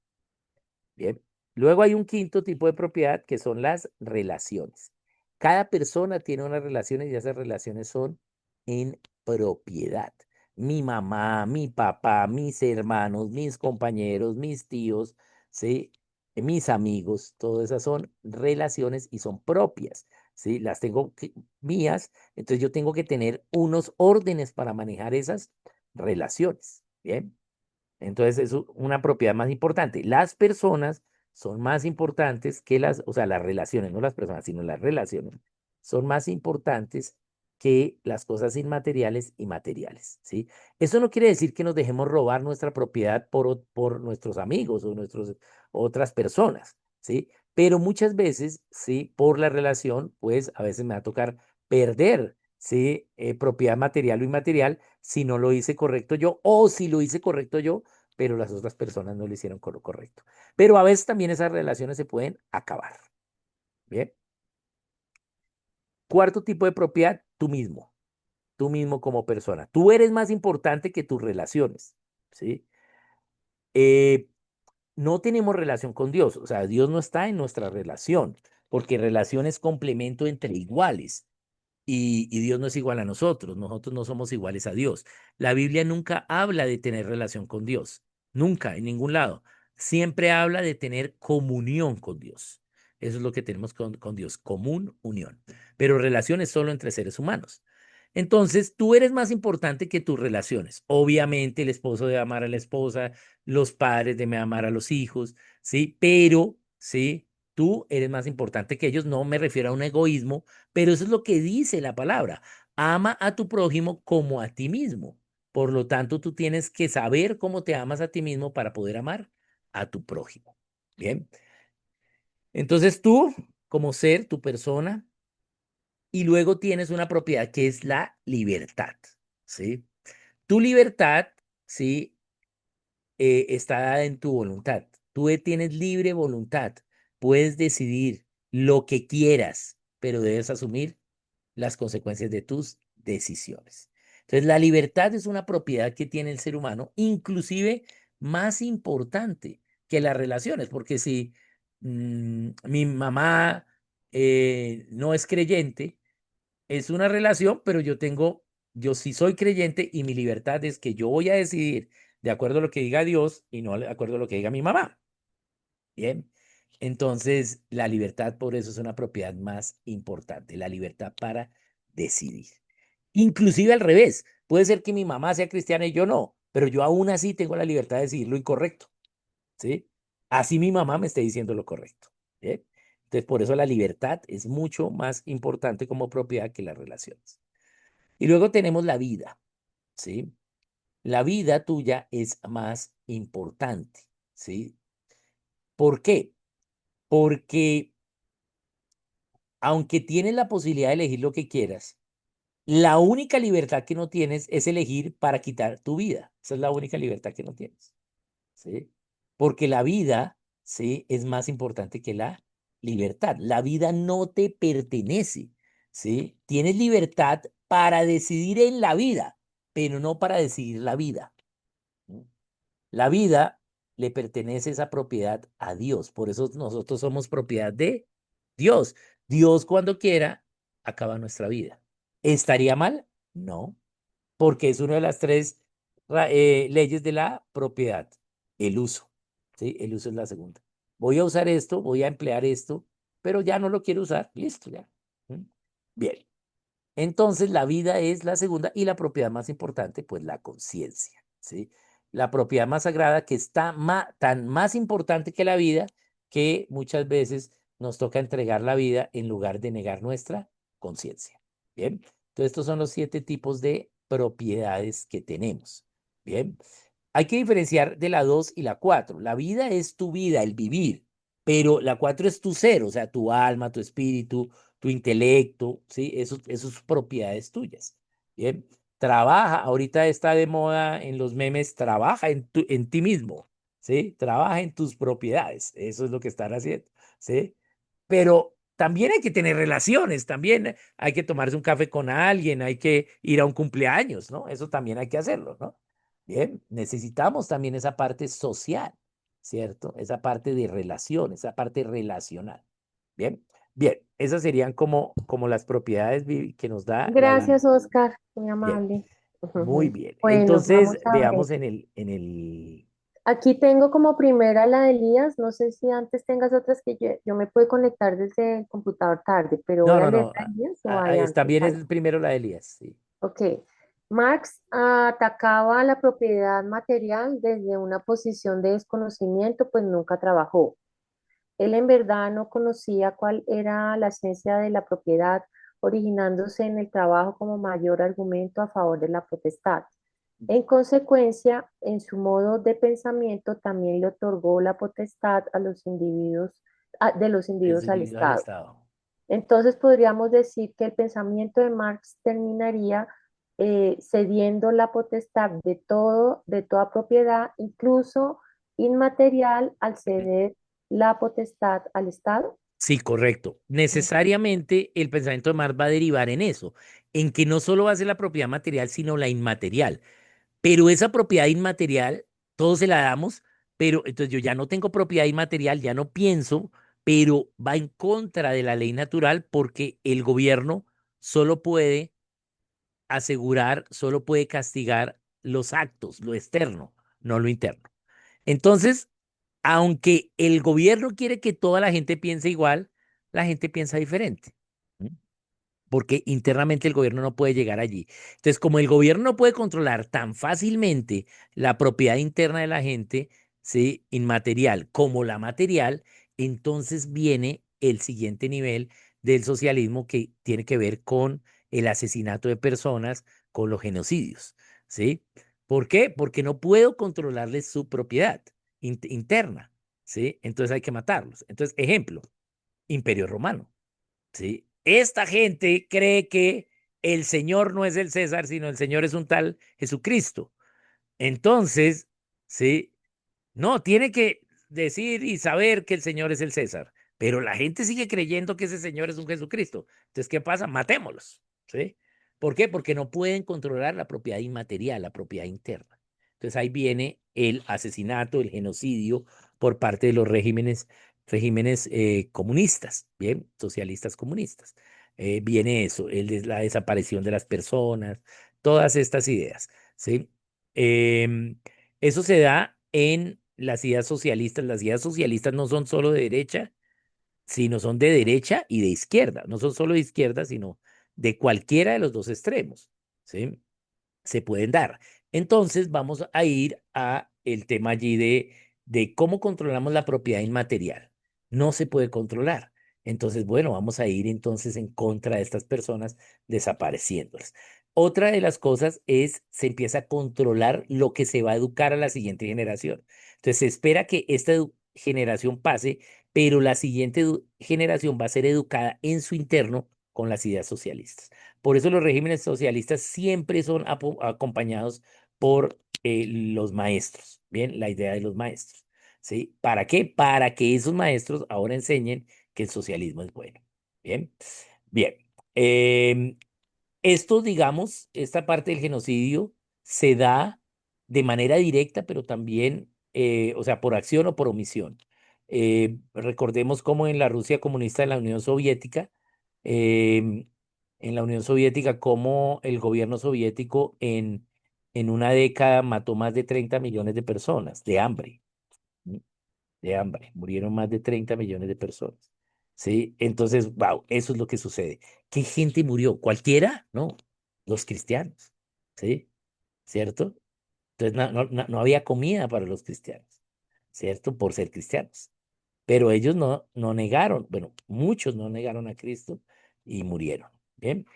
Bien. Luego hay un quinto tipo de propiedad que son las relaciones. Cada persona tiene unas relaciones y esas relaciones son en propiedad. Mi mamá, mi papá, mis hermanos, mis compañeros, mis tíos, ¿sí? Mis amigos, todas esas son relaciones y son propias, ¿sí? Las tengo mías, entonces yo tengo que tener unos órdenes para manejar esas relaciones. Bien. Entonces es una propiedad más importante. Las personas son más importantes que o sea, las relaciones, no las personas, sino las relaciones, son más importantes que las cosas inmateriales y materiales, ¿sí? Eso no quiere decir que nos dejemos robar nuestra propiedad por nuestros amigos o otras personas, ¿sí? Pero muchas veces, sí, por la relación, pues a veces me va a tocar perder, ¿sí? Propiedad material o inmaterial si no lo hice correcto yo o si lo hice correcto yo, pero las otras personas no lo hicieron con lo correcto. Pero a veces también esas relaciones se pueden acabar. Bien. Cuarto tipo de propiedad, tú mismo como persona. Tú eres más importante que tus relaciones, ¿sí? Eh, no tenemos relación con Dios, o sea, Dios no está en nuestra relación, porque relación es complemento entre iguales. Y Dios no es igual a nosotros no somos iguales a Dios. La Biblia nunca habla de tener relación con Dios, nunca, en ningún lado. Siempre habla de tener comunión con Dios. Eso es lo que tenemos con Dios, común, unión. Pero relaciones solo entre seres humanos. Entonces, tú eres más importante que tus relaciones. Obviamente, el esposo debe amar a la esposa, los padres deben amar a los hijos, ¿sí? Pero, ¿sí? Tú eres más importante que ellos. No me refiero a un egoísmo, pero eso es lo que dice la palabra. Ama a tu prójimo como a ti mismo. Por lo tanto, tú tienes que saber cómo te amas a ti mismo para poder amar a tu prójimo. Bien. Entonces tú, como ser, tu persona, y luego tienes una propiedad que es la libertad. ¿Sí? Tu libertad, ¿sí? Está dada en tu voluntad. Tú tienes libre voluntad. Puedes decidir lo que quieras, pero debes asumir las consecuencias de tus decisiones. Entonces, la libertad es una propiedad que tiene el ser humano, inclusive más importante que las relaciones, porque si mi mamá no es creyente, es una relación, pero yo sí soy creyente y mi libertad es que yo voy a decidir de acuerdo a lo que diga Dios y no de acuerdo a lo que diga mi mamá. Bien. Entonces, la libertad por eso es una propiedad más importante, la libertad para decidir. Inclusive al revés, puede ser que mi mamá sea cristiana y yo no, pero yo aún así tengo la libertad de decidir lo incorrecto, ¿sí? Así mi mamá me esté diciendo lo correcto, ¿bien? Entonces, por eso la libertad es mucho más importante como propiedad que las relaciones. Y luego tenemos la vida, ¿sí? La vida tuya es más importante, ¿sí? ¿Por qué? Porque aunque tienes la posibilidad de elegir lo que quieras, la única libertad que no tienes es elegir para quitar tu vida. Esa es la única libertad que no tienes, ¿sí? Porque la vida, ¿sí? Es más importante que la libertad. La vida no te pertenece, ¿sí? Tienes libertad para decidir en la vida, pero no para decidir la vida. ¿No? La vida le pertenece esa propiedad a Dios. Por eso nosotros somos propiedad de Dios. Dios cuando quiera acaba nuestra vida. ¿Estaría mal? No, porque es una de las tres leyes de la propiedad, el uso. ¿Sí? El uso es la segunda. Voy a usar esto, voy a emplear esto, pero ya no lo quiero usar. Listo, ya. ¿Mm? Bien. Entonces, la vida es la segunda y la propiedad más importante, pues la conciencia, ¿sí? La propiedad más sagrada que está tan más importante que la vida que muchas veces nos toca entregar la vida en lugar de negar nuestra conciencia. Bien, entonces estos son los 7 tipos de propiedades que tenemos. Bien, hay que diferenciar de la 2 y la 4. La vida es tu vida, el vivir, pero la 4 es tu ser, o sea, tu alma, tu espíritu, tu intelecto, ¿sí? Esos propiedades tuyas. Bien, trabaja, ahorita está de moda en los memes, trabaja en ti mismo, ¿sí? Trabaja en tus propiedades, eso es lo que están haciendo, ¿sí? Pero también hay que tener relaciones, también hay que tomarse un café con alguien, hay que ir a un cumpleaños, ¿no? Eso también hay que hacerlo, ¿no? Bien, necesitamos también esa parte social, ¿cierto? Esa parte de relación, esa parte relacional. Bien, bien, esas serían como las propiedades que nos da la vida. Gracias, Oscar, muy Bien, amable. muy Ujú. bien. Bueno, Entonces, vamos a ver. veamos en el, Aquí tengo como primera la de Elías. No sé si antes tengas otras que yo me puedo conectar desde el computador tarde, pero voy no, a no, leer no, la de Elías o hay está antes. bien, Ay, es primero la de Elías, sí. ok. Marx atacaba la propiedad material desde una posición de desconocimiento, pues nunca trabajó. Él en verdad no conocía cuál era la esencia de la propiedad, originándose en el trabajo como mayor argumento a favor de la potestad. En consecuencia, en su modo de pensamiento también le otorgó la potestad a los individuos, de los Es individuos al individuo al Estado. Estado. Entonces podríamos decir que el pensamiento de Marx terminaría cediendo la potestad de todo, de toda propiedad, incluso inmaterial, al ceder la potestad al Estado. Sí, correcto. Mm. Necesariamente el pensamiento de Marx va a derivar en eso, en que no solo va a ser la propiedad material, sino la inmaterial. Pero esa propiedad inmaterial, todos se la damos, pero entonces yo ya no tengo propiedad inmaterial, ya no pienso, pero va en contra de la ley natural porque el gobierno solo puede asegurar, solo puede castigar los actos, lo externo, no lo interno. Entonces, aunque el gobierno quiere que toda la gente piense igual, la gente piensa diferente. ¿M? Porque internamente el gobierno no puede llegar allí. Entonces, como el gobierno no puede controlar tan fácilmente la propiedad interna de la gente, ¿sí? Inmaterial como la material, entonces viene el siguiente nivel del socialismo que tiene que ver con el asesinato de personas, con los genocidios, ¿sí? ¿Por qué? Porque no puedo controlarles su propiedad interna, ¿sí? Entonces hay que matarlos. Entonces, ejemplo, Imperio Romano. ¿Sí? Esta gente cree que el Señor no es el César, sino el Señor es un tal Jesucristo. Entonces, ¿sí? No, tiene que decir y saber que el Señor es el César, pero la gente sigue creyendo que ese Señor es un Jesucristo. Entonces, ¿qué pasa? Matémoslos, ¿sí? ¿Por qué? Porque no pueden controlar la propiedad inmaterial, la propiedad interna. Entonces ahí viene el asesinato, el genocidio por parte de los regímenes comunistas, bien, socialistas comunistas. Viene eso, la desaparición de las personas, todas estas ideas, ¿sí? Em, Eso se da en las ideas socialistas. Las ideas socialistas no son solo de derecha, sino son de derecha y de izquierda. No son solo de izquierda, sino de cualquiera de los dos extremos. ¿Sí? Se pueden dar. Entonces vamos a ir a el tema allí de cómo controlamos la propiedad inmaterial. No se puede controlar. Entonces, bueno, vamos a ir entonces en contra de estas personas desapareciéndolas. Otra de las cosas es, se empieza a controlar lo que se va a educar a la siguiente generación. Entonces, se espera que esta generación pase, pero la siguiente generación va a ser educada en su interno con las ideas socialistas. Por eso los regímenes socialistas siempre son acompañados por los maestros, ¿bien? La idea de los maestros, ¿sí? ¿Para qué? Para que esos maestros ahora enseñen que el socialismo es bueno, ¿bien? Bien. Esto, digamos, esta parte del genocidio se da de manera directa, pero también, o sea, por acción o por omisión. Recordemos cómo en la Rusia comunista, em, en la Unión Soviética, cómo el gobierno soviético en una década mató más de 30 millones de personas de hambre. ¿Sí? De hambre. Murieron más de 30 millones de personas. ¿Sí? Entonces, wow, eso es lo que sucede. ¿Qué gente murió? ¿Cualquiera? No, los cristianos. ¿Sí? ¿Cierto? Entonces no había comida para los cristianos, ¿cierto? Por ser cristianos. Pero ellos no negaron, bueno, muchos no negaron a Cristo y murieron. Bien,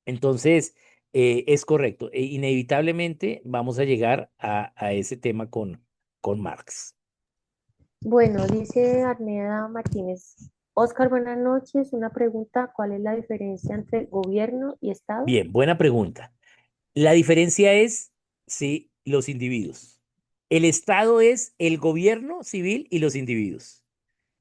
entonces es correcto. Inevitablemente vamos a llegar a ese tema con Marx. Bueno, dice Arneda Martínez. Oscar, buenas noches. Una pregunta, ¿cuál es la diferencia entre gobierno y Estado? Bien, buena pregunta. La diferencia es, sí, los individuos. El Estado es el gobierno civil y los individuos.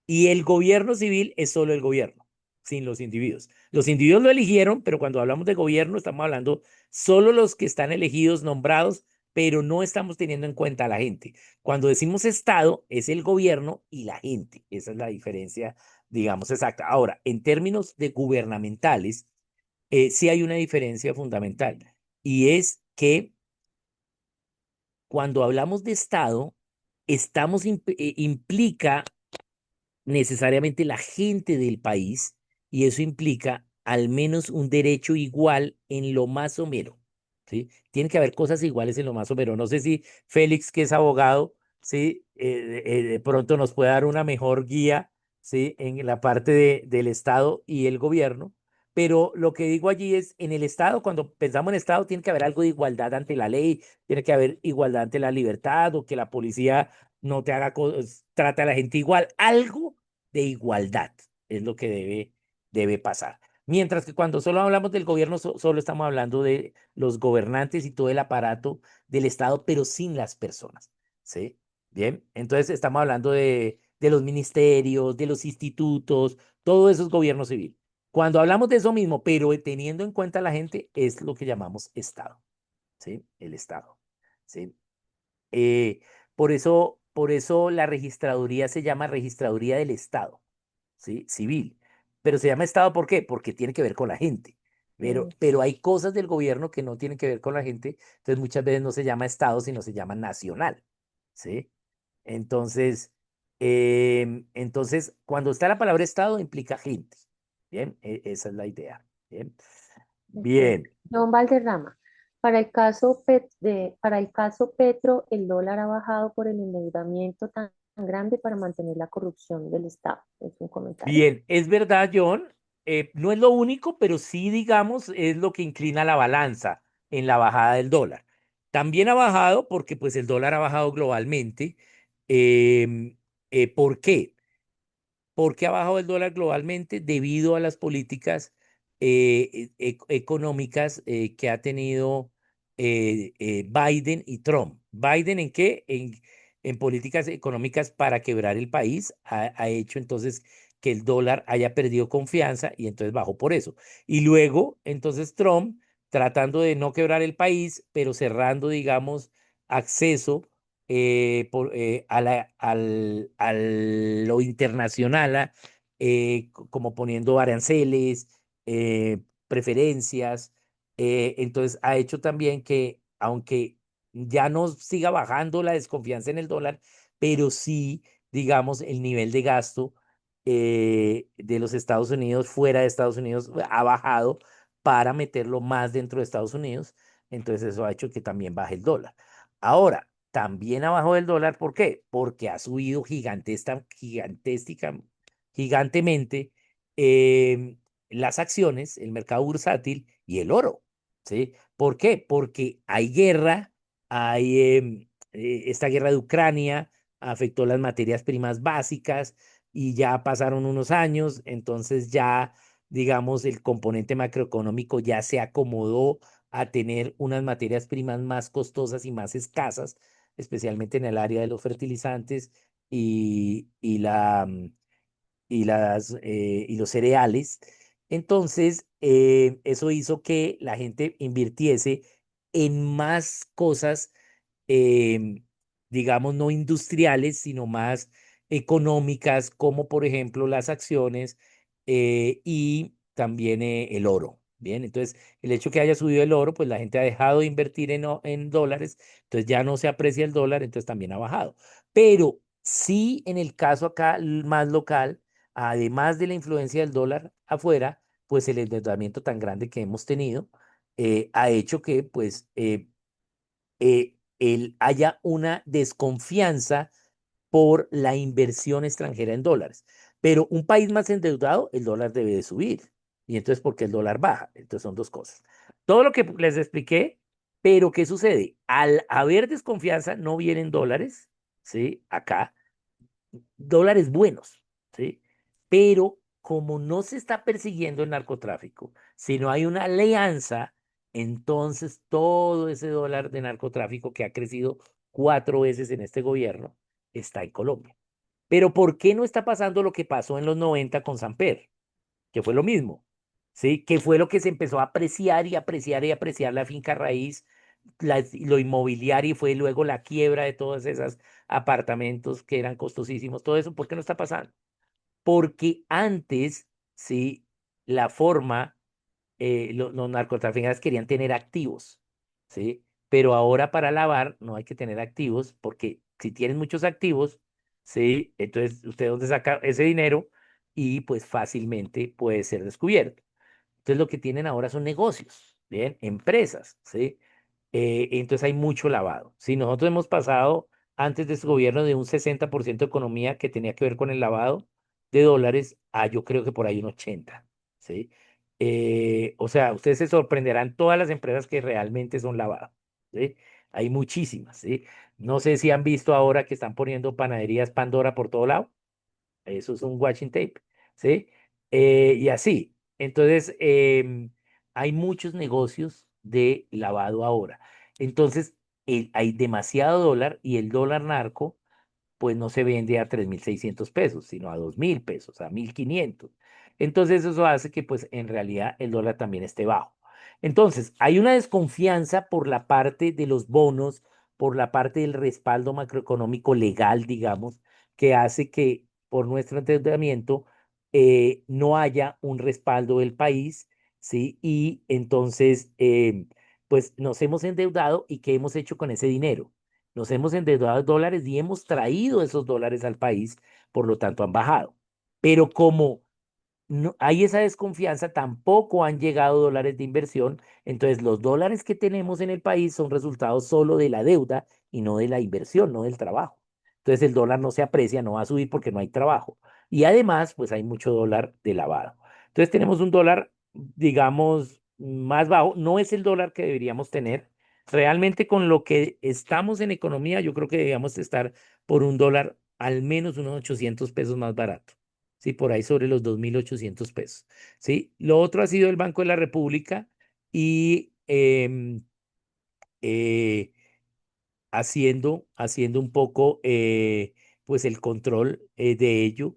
Y el gobierno civil es solo el gobierno, sin los individuos. Los individuos lo eligieron, pero cuando hablamos de gobierno estamos hablando solo los que están elegidos, nombrados, pero no estamos teniendo en cuenta a la gente. Cuando decimos Estado, es el gobierno y la gente. Esa es la diferencia, digamos, exacta. Ahora, en términos de gubernamentales, sí hay una diferencia fundamental y es que cuando hablamos de Estado, implica necesariamente la gente del país y eso implica al menos un derecho igual en lo más somero, ¿sí? Tiene que haber cosas iguales en lo más somero. No sé si Félix, que es abogado, ¿sí? De pronto nos puede dar una mejor guía, ¿sí? En la parte del Estado y el gobierno. Pero lo que digo allí es, en el Estado, cuando pensamos en Estado, tiene que haber algo de igualdad ante la ley, tiene que haber igualdad ante la libertad o que la policía no te haga cosas, trata a la gente igual, algo de igualdad es lo que debe pasar. Mientras que cuando solo hablamos del gobierno, solo estamos hablando de los gobernantes y todo el aparato del Estado, pero sin las personas. ¿Sí? Bien, entonces estamos hablando de los ministerios, de los institutos, todo eso es gobierno civil. Cuando hablamos de eso mismo, pero teniendo en cuenta a la gente, es lo que llamamos Estado. ¿Sí? El Estado. ¿Sí? Eh, por eso la registraduría se llama registraduría del Estado, ¿sí? Civil. Pero se llama Estado, ¿por qué? Porque tiene que ver con la gente. Mm, Pero hay cosas del gobierno que no tienen que ver con la gente, entonces muchas veces no se llama Estado, sino se llama nacional, ¿sí? Entonces, entonces cuando está la palabra Estado, implica gente. Bien, esa es la idea. Bien, ok. bien. John Valderrama. Para el caso Petro, el dólar ha bajado por el endeudamiento tan grande para mantener la corrupción del Estado. Es un comentario. Bien, es verdad, John, no es lo único, pero sí, digamos, es lo que inclina la balanza en la bajada del dólar. También ha bajado porque pues el dólar ha bajado globalmente. ¿Por qué? ¿Por qué ha bajado el dólar globalmente? Debido a las políticas económicas que ha tenido Biden y Trump. ¿Biden en qué? En políticas económicas para quebrar el país. Ha hecho entonces que el dólar haya perdido confianza y entonces bajó por eso. Y luego, entonces Trump, tratando de no quebrar el país, pero cerrando, digamos, acceso a lo internacional, como poniendo aranceles, preferencias. Entonces ha hecho también que, aunque ya no siga bajando la desconfianza en el dólar, pero sí, digamos, el nivel de gasto de los Estados Unidos, fuera de Estados Unidos, ha bajado para meterlo más dentro de Estados Unidos. Entonces eso ha hecho que también baje el dólar. Ahora, también abajo del dólar, ¿por qué? Porque ha subido gigantemente las acciones, el mercado bursátil y el oro, ¿sí? ¿Por qué? Porque hay guerra, esta guerra de Ucrania afectó las materias primas básicas y ya pasaron unos años, entonces ya, digamos, el componente macroeconómico ya se acomodó a tener unas materias primas más costosas y más escasas, especialmente en el área de los fertilizantes y y los cereales. Entonces, eso hizo que la gente invirtiese en más cosas, em, digamos, no industriales, sino más económicas, como por ejemplo las acciones y también el oro. Bien, entonces el hecho que haya subido el oro, pues la gente ha dejado de invertir en dólares, entonces ya no se aprecia el dólar, entonces también ha bajado. Pero sí, en el caso acá más local, además de la influencia del dólar afuera, pues el endeudamiento tan grande que hemos tenido ha hecho que pues haya una desconfianza por la inversión extranjera en dólares. Pero un país más endeudado, el dólar debe de subir. Y entonces, ¿por qué el dólar baja? Entonces son dos cosas. Todo lo que les expliqué, pero ¿qué sucede? Al haber desconfianza, no vienen dólares, ¿sí? Acá, dólares buenos, ¿sí? Pero como no se está persiguiendo el narcotráfico, sino hay una alianza, entonces todo ese dólar de narcotráfico que ha crecido 4 veces en este gobierno está en Colombia. Pero ¿por qué no está pasando lo que pasó en los 90 con Samper? Que fue lo mismo, ¿sí? Que fue lo que se empezó a apreciar y apreciar y apreciar la finca raíz, lo inmobiliario y fue luego la quiebra de todos esos apartamentos que eran costosísimos, todo eso, ¿por qué no está pasando? Porque antes, ¿sí? La forma los narcotraficantes querían tener activos, ¿sí? Pero ahora para lavar no hay que tener activos porque si tienen muchos activos, ¿sí? Entonces, ¿usted dónde saca ese dinero? Y pues fácilmente puede ser descubierto. Entonces, lo que tienen ahora son negocios, ¿bien? Empresas, ¿sí? Entonces hay mucho lavado. Si nosotros hemos pasado antes de este gobierno de un 60% de economía que tenía que ver con el lavado de dólares a yo creo que por ahí un 80, ¿sí? O sea, ustedes se sorprenderán todas las empresas que realmente son lavadas, ¿sí? Hay muchísimas, ¿sí? No sé si han visto ahora que están poniendo panaderías Pandora por todo lado. Eso es un watching tape, ¿sí? Y así. Entonces, hay muchos negocios de lavado ahora. Entonces, hay demasiado dólar y el dólar narco pues no se vende a 3.600 pesos, sino a 2.000 pesos, a 1.500. Entonces eso hace que pues en realidad el dólar también esté bajo. Entonces hay una desconfianza por la parte de los bonos, por la parte del respaldo macroeconómico legal, digamos, que hace que por nuestro endeudamiento no haya un respaldo del país, ¿sí? Y entonces, pues nos hemos endeudado y ¿qué hemos hecho con ese dinero? Nos hemos endeudado en dólares y hemos traído esos dólares al país, por lo tanto han bajado. Pero como no hay esa desconfianza, tampoco han llegado dólares de inversión, entonces los dólares que tenemos en el país son resultados solo de la deuda y no de la inversión, no del trabajo. Entonces el dólar no se aprecia, no va a subir porque no hay trabajo. Y además, pues hay mucho dólar de lavado. Entonces tenemos un dólar, digamos, más bajo. No es el dólar que deberíamos tener. Realmente con lo que estamos en economía, yo creo que deberíamos estar por un dólar al menos unos 800 pesos más barato. Sí, por ahí sobre los 2.800 pesos. Sí, lo otro ha sido el Banco de la República y eh, haciendo un poco pues el control de ello.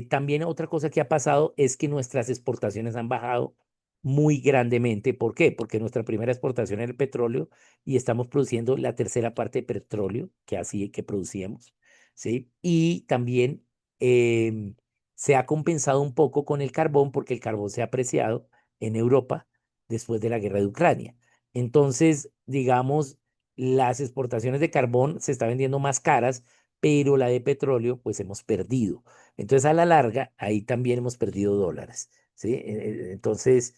También otra cosa que ha pasado es que nuestras exportaciones han bajado muy grandemente. ¿Por qué? Porque nuestra primera exportación era el petróleo y estamos produciendo la tercera parte de petróleo que así que producíamos, ¿sí? Y también se ha compensado un poco con el carbón porque el carbón se ha apreciado en Europa después de la guerra de Ucrania. Entonces, digamos, las exportaciones de carbón se están vendiendo más caras, pero la de petróleo, pues hemos perdido. Entonces, a la larga, ahí también hemos perdido dólares, ¿sí? Entonces,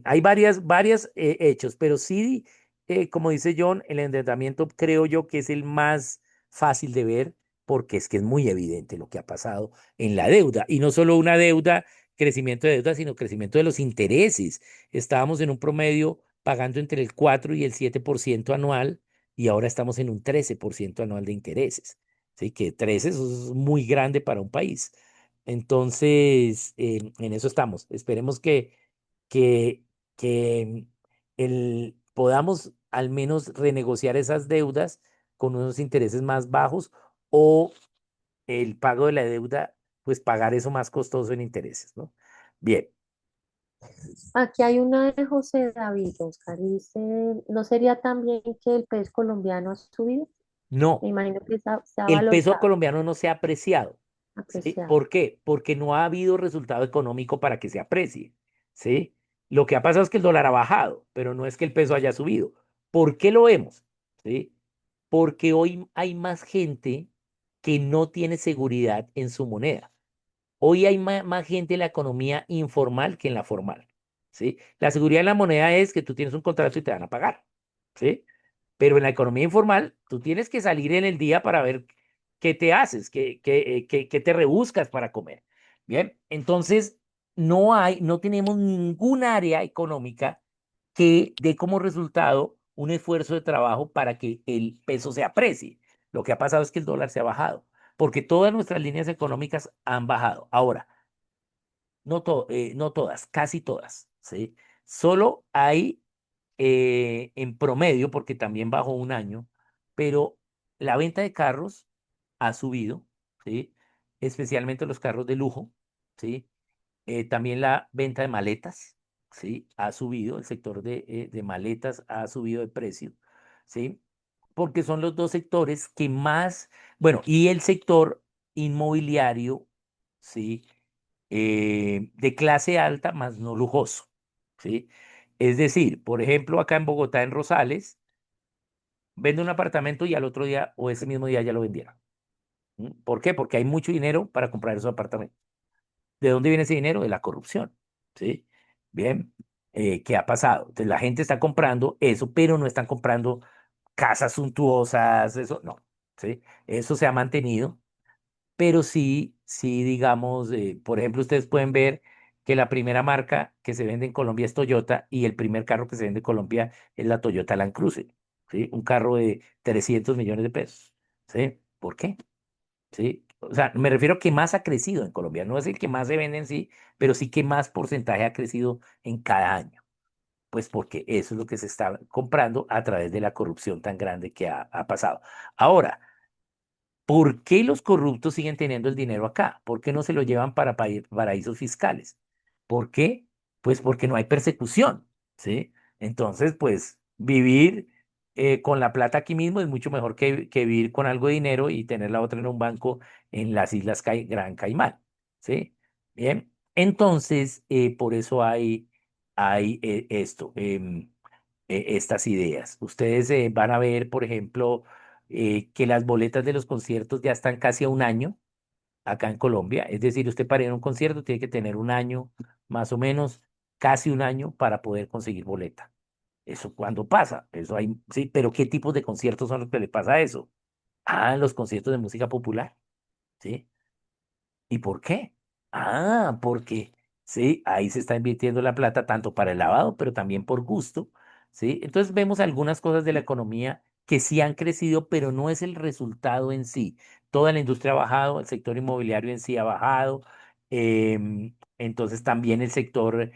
hay varias hechos, pero sí, como dice John, el endeudamiento creo yo que es el más fácil de ver porque es que es muy evidente lo que ha pasado en la deuda. Y no solo una deuda, crecimiento de deuda, sino crecimiento de los intereses. Estábamos en un promedio pagando entre el 4 y el 7% anual y ahora estamos en un 13% anual de intereses. ¿Sí? Que 13 eso es muy grande para un país. Entonces, en eso estamos. Esperemos que, que podamos al menos renegociar esas deudas con unos intereses más bajos o el pago de la deuda, pues pagar eso más costoso en intereses, ¿no? Bien. Aquí hay una de José David, Oscar, dice, ¿no sería también que el pez colombiano ha subido? Me No, imagino que se ha el peso valorizado, colombiano no se ha apreciado. ¿Sí? apreciado. ¿Por qué? Porque no ha habido resultado económico para que se aprecie. ¿Sí? Lo que ha pasado es que el dólar ha bajado, pero no es que el peso haya subido. ¿Por qué lo vemos? ¿Sí? Porque hoy hay más gente que no tiene seguridad en su moneda. Hoy hay más gente en la economía informal que en la formal. ¿Sí? La seguridad en la moneda es que tú tienes un contrato y te van a pagar. ¿Sí? Pero en la economía informal, tú tienes que salir en el día para ver qué te haces, qué te rebuscas para comer. Bien, entonces no tenemos ningún área económica que dé como resultado un esfuerzo de trabajo para que el peso se aprecie. Lo que ha pasado es que el dólar se ha bajado, porque todas nuestras líneas económicas han bajado. Ahora, no todas, casi todas, ¿sí? Solo hay en promedio, porque también bajó un año, pero la venta de carros ha subido, ¿sí? Especialmente los carros de lujo, ¿sí? También la venta de maletas, ¿sí? Ha subido, el sector de maletas ha subido de precio, ¿sí? Porque son los dos sectores que más, bueno, y el sector inmobiliario, ¿sí? De clase alta, más no lujoso, ¿sí? Es decir, por ejemplo, acá en Bogotá, en Rosales, vende un apartamento y al otro día o ese mismo día ya lo vendieron. ¿Mm? ¿Por qué? Porque hay mucho dinero para comprar esos apartamentos. ¿De dónde viene ese dinero? De la corrupción, ¿sí? Bien, ¿qué ha pasado? Entonces la gente está comprando eso, pero no están comprando casas suntuosas, eso no, ¿sí? Eso se ha mantenido, pero sí, sí, digamos, por ejemplo, ustedes pueden ver que la primera marca que se vende en Colombia es Toyota y el primer carro que se vende en Colombia es la Toyota Land Cruiser, ¿sí? Un carro de 300 millones de pesos, ¿sí? ¿Por qué? ¿Sí? O sea, me refiero a que más ha crecido en Colombia, no es el que más se vende en sí, pero sí que más porcentaje ha crecido en cada año, pues porque eso es lo que se está comprando a través de la corrupción tan grande que ha pasado. Ahora, ¿por qué los corruptos siguen teniendo el dinero acá? ¿Por qué no se lo llevan para paraísos fiscales? ¿Por qué? Pues porque no hay persecución, ¿sí? Entonces, pues vivir con la plata aquí mismo es mucho mejor que vivir con algo de dinero y tener la otra en un banco en las Islas Gran Caimán, ¿sí? Bien, entonces, por eso hay esto, estas ideas. Ustedes van a ver, por ejemplo, que las boletas de los conciertos ya están casi a un año acá en Colombia. Es decir, usted para ir a un concierto tiene que tener un año, más o menos, casi un año para poder conseguir boleta. ¿Eso cuándo pasa? Eso hay, sí, pero ¿qué tipos de conciertos son los que le pasa eso? Ah, los conciertos de música popular, ¿sí? ¿Y por qué? Ah, porque sí, ahí se está invirtiendo la plata tanto para el lavado, pero también por gusto, ¿sí? Entonces vemos algunas cosas de la economía que sí han crecido, pero no es el resultado en sí. Toda la industria ha bajado, el sector inmobiliario en sí ha bajado, entonces también el sector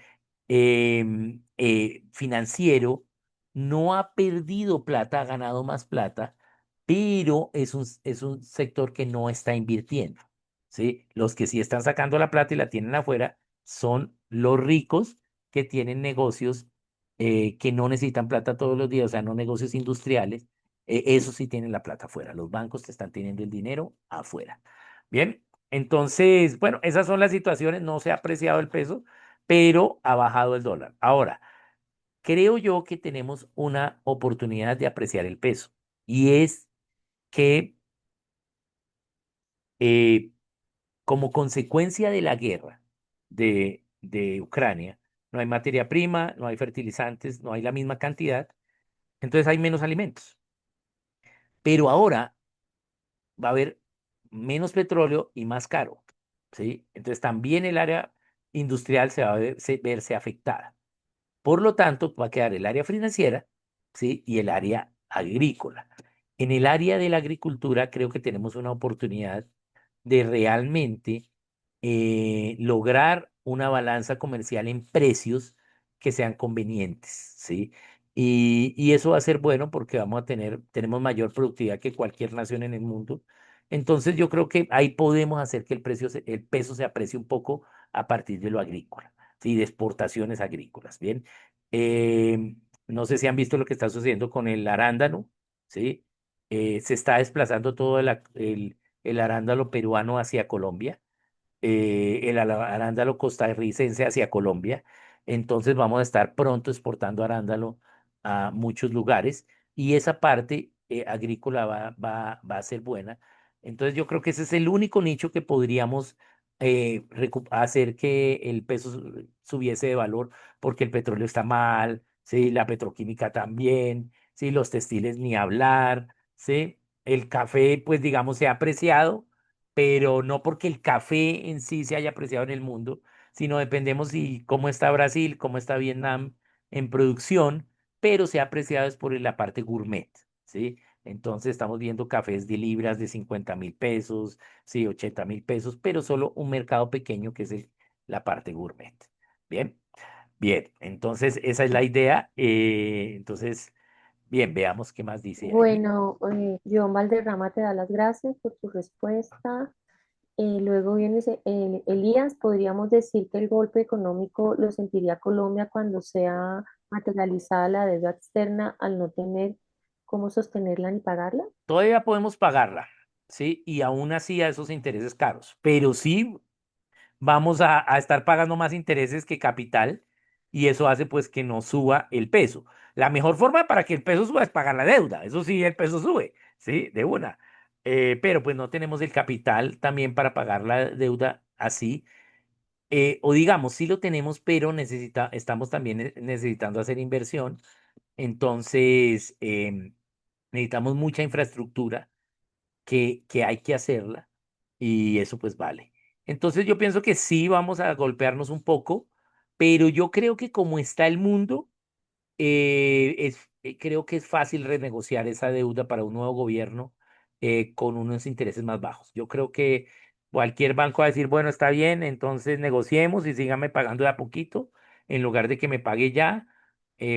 financiero no ha perdido plata, ha ganado más plata, pero es un sector que no está invirtiendo. ¿Sí? Los que sí están sacando la plata y la tienen afuera son los ricos que tienen negocios que no necesitan plata todos los días, o sea, no negocios industriales. Esos sí tienen la plata afuera. Los bancos te están teniendo el dinero afuera. Bien, entonces, bueno, esas son las situaciones. No se ha apreciado el peso, pero ha bajado el dólar. Ahora, creo yo que tenemos una oportunidad de apreciar el peso y es que eh, como consecuencia de la guerra de Ucrania, no hay materia prima, no hay fertilizantes, no hay la misma cantidad, entonces hay menos alimentos. Pero ahora va a haber menos petróleo y más caro, ¿sí? Entonces también el área industrial se va a verse afectada. Por lo tanto, va a quedar el área financiera, ¿sí? Y el área agrícola. En el área de la agricultura creo que tenemos una oportunidad de realmente lograr una balanza comercial en precios que sean convenientes, ¿sí? Y eso va a ser bueno porque tenemos mayor productividad que cualquier nación en el mundo. Entonces yo creo que ahí podemos hacer que el peso se aprecie un poco a partir de lo agrícola. ¿sí? De exportaciones agrícolas, ¿bien? Eh, no sé si han visto lo que está sucediendo con el arándano, ¿sí? Se está desplazando todo el arándano peruano hacia Colombia, arándano costarricense hacia Colombia. Entonces vamos a estar pronto exportando arándano a muchos lugares y esa parte agrícola va a ser buena. Entonces yo creo que ese es el único nicho que podríamos hacer que el peso subiese de valor porque el petróleo está mal, ¿sí? La petroquímica también, ¿sí? Los textiles ni hablar, ¿sí? El café, pues digamos, se ha apreciado, pero no porque el café en sí se haya apreciado en el mundo, sino dependemos si cómo está Brasil, cómo está Vietnam en producción, pero se ha apreciado es por la parte gourmet, ¿sí? Entonces estamos viendo cafés de libras de 50.000 pesos, sí, 80.000 pesos, pero solo un mercado pequeño que es la parte gourmet. Bien, bien, entonces esa es la idea. Entonces, bien, veamos qué más dice ahí. Bueno, John Valderrama te da las gracias por tu respuesta. Luego viene Elías, podríamos decir que el golpe económico lo sentiría Colombia cuando sea materializada la deuda externa al no tener cómo sostenerla ni pagarla. Todavía podemos pagarla, ¿sí? Y aún así a esos intereses caros, pero sí vamos a estar pagando más intereses que capital y eso hace pues que no suba el peso. La mejor forma para que el peso suba es pagar la deuda, eso sí, el peso sube, ¿sí? De una. Pero pues no tenemos el capital también para pagar la deuda así. O digamos, sí lo tenemos, pero estamos también necesitando hacer inversión. Entonces, necesitamos mucha infraestructura que hay que hacerla y eso pues vale. Entonces yo pienso que sí vamos a golpearnos un poco, pero yo creo que como está el mundo, creo que es fácil renegociar esa deuda para un nuevo gobierno con unos intereses más bajos. Yo creo que cualquier banco va a decir, bueno, está bien, entonces negociemos y síganme pagando de a poquito en lugar de que me pague ya,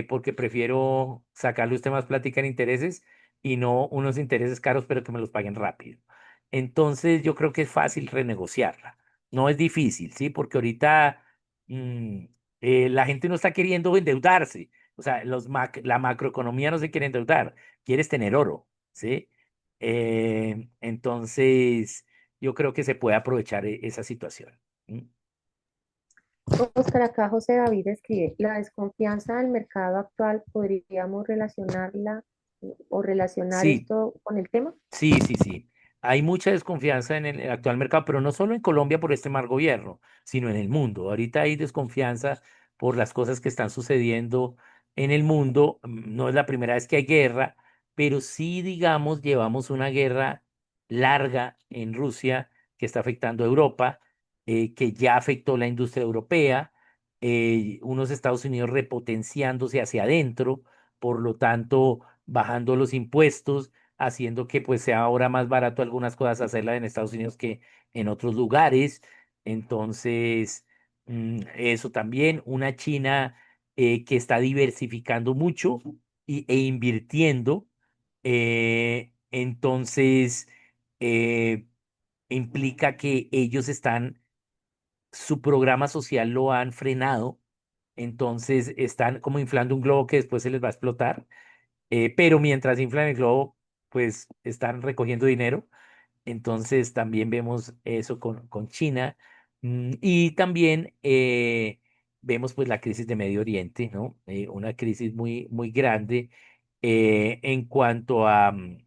porque prefiero sacarle usted más plática en intereses y no unos intereses caros, pero que me los paguen rápido. Entonces yo creo que es fácil renegociarla. No es difícil, ¿sí? Porque ahorita mm, la gente no está queriendo endeudarse. O sea, la macroeconomía no se quiere endeudar, quieres tener oro, ¿sí? Entonces, yo creo que se puede aprovechar esa situación. ¿Mm? Oscar, acá José David escribe, la desconfianza del mercado actual, ¿podríamos relacionarla o relacionar Sí, esto con el tema? sí, sí, sí. Hay mucha desconfianza en el actual mercado, pero no solo en Colombia por este mal gobierno, sino en el mundo. Ahorita hay desconfianza por las cosas que están sucediendo en el mundo. No es la primera vez que hay guerra, pero sí, digamos, llevamos una guerra larga en Rusia que está afectando a Europa, que ya afectó la industria europea, unos Estados Unidos repotenciándose hacia adentro, por lo tanto, bajando los impuestos haciendo que pues sea ahora más barato algunas cosas hacerlas en Estados Unidos que en otros lugares. Entonces, eso también, una China que está diversificando mucho e invirtiendo. Entonces, eh, implica que ellos su programa social lo han frenado. Entonces, están como inflando un globo que después se les va a explotar, pero mientras inflan el globo, pues están recogiendo dinero. Entonces también vemos eso con China. Y también vemos pues la crisis de Medio Oriente, ¿no? Una crisis muy, muy grande en cuanto al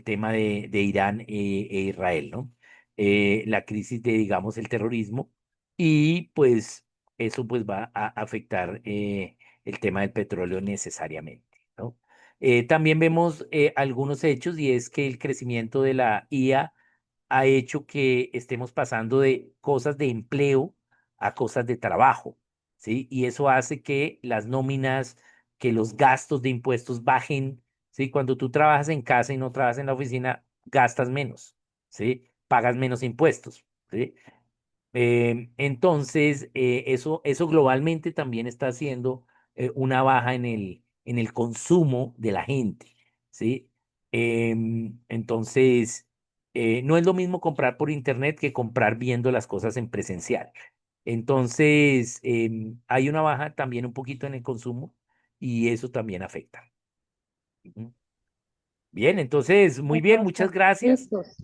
tema de Irán e Israel, ¿no? La crisis de, digamos, el terrorismo y pues eso pues va a afectar el tema del petróleo necesariamente, ¿no? También vemos algunos hechos y es que el crecimiento de la IA ha hecho que estemos pasando de cosas de empleo a cosas de trabajo, ¿sí? Y eso hace que las nóminas, que los gastos de impuestos bajen, ¿sí? Cuando tú trabajas en casa y no trabajas en la oficina, gastas menos, ¿sí? Pagas menos impuestos, ¿sí? Entonces, eso globalmente también está haciendo una baja en el consumo de la gente, ¿sí? Entonces, no es lo mismo comprar por internet que comprar viendo las cosas en presencial. Entonces, hay una baja también un poquito en el consumo y eso también afecta. Ujú. Bien, entonces, muy Bueno, bien, muchas Oscar, gracias. listos.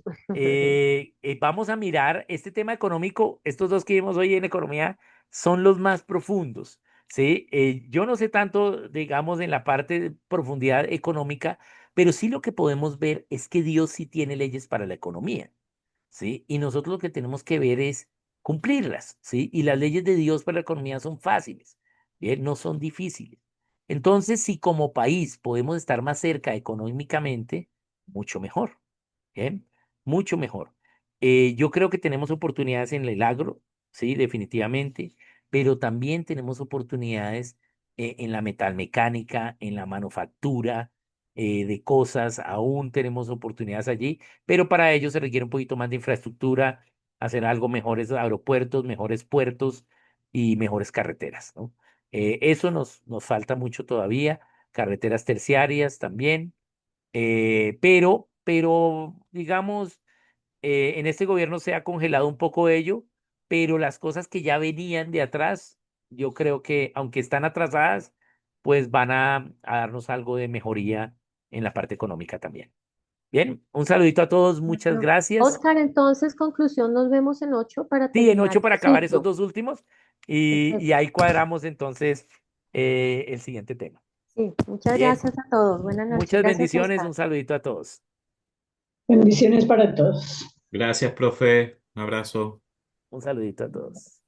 Vamos a mirar este tema económico. Estos dos que vimos hoy en economía son los más profundos, ¿sí? Yo no sé tanto, digamos, en la parte de profundidad económica, pero sí lo que podemos ver es que Dios sí tiene leyes para la economía. ¿Sí? Y nosotros lo que tenemos que ver es cumplirlas, ¿sí? Y las leyes de Dios para la economía son fáciles, ¿bien? No son difíciles. Entonces, si como país podemos estar más cerca económicamente, mucho mejor. ¿Bien? Mucho mejor. Yo creo que tenemos oportunidades en el agro, sí, definitivamente, pero también tenemos oportunidades en la metalmecánica, en la manufactura de cosas, aún tenemos oportunidades allí, pero para ello se requiere un poquito más de infraestructura, hacer algo mejores aeropuertos, mejores puertos y mejores carreteras, ¿no? Eso nos falta mucho todavía, carreteras terciarias también pero, digamos, en este gobierno se ha congelado un poco ello, pero las cosas que ya venían de atrás, yo creo que aunque están atrasadas, pues van a darnos algo de mejoría en la parte económica también. Bien, un saludito a todos, muchas Bueno, gracias. Oscar, entonces, conclusión, nos vemos en 8 para Sí, en terminar 8 para este acabar esos ciclo. dos últimos y Perfecto. ahí cuadramos entonces el siguiente tema. Sí, muchas Bien, gracias a todos. Buenas noches. muchas Gracias, bendiciones, Oscar. un saludito a todos. Bendiciones para todos. Gracias, profe. Un abrazo. Un saludito a todos.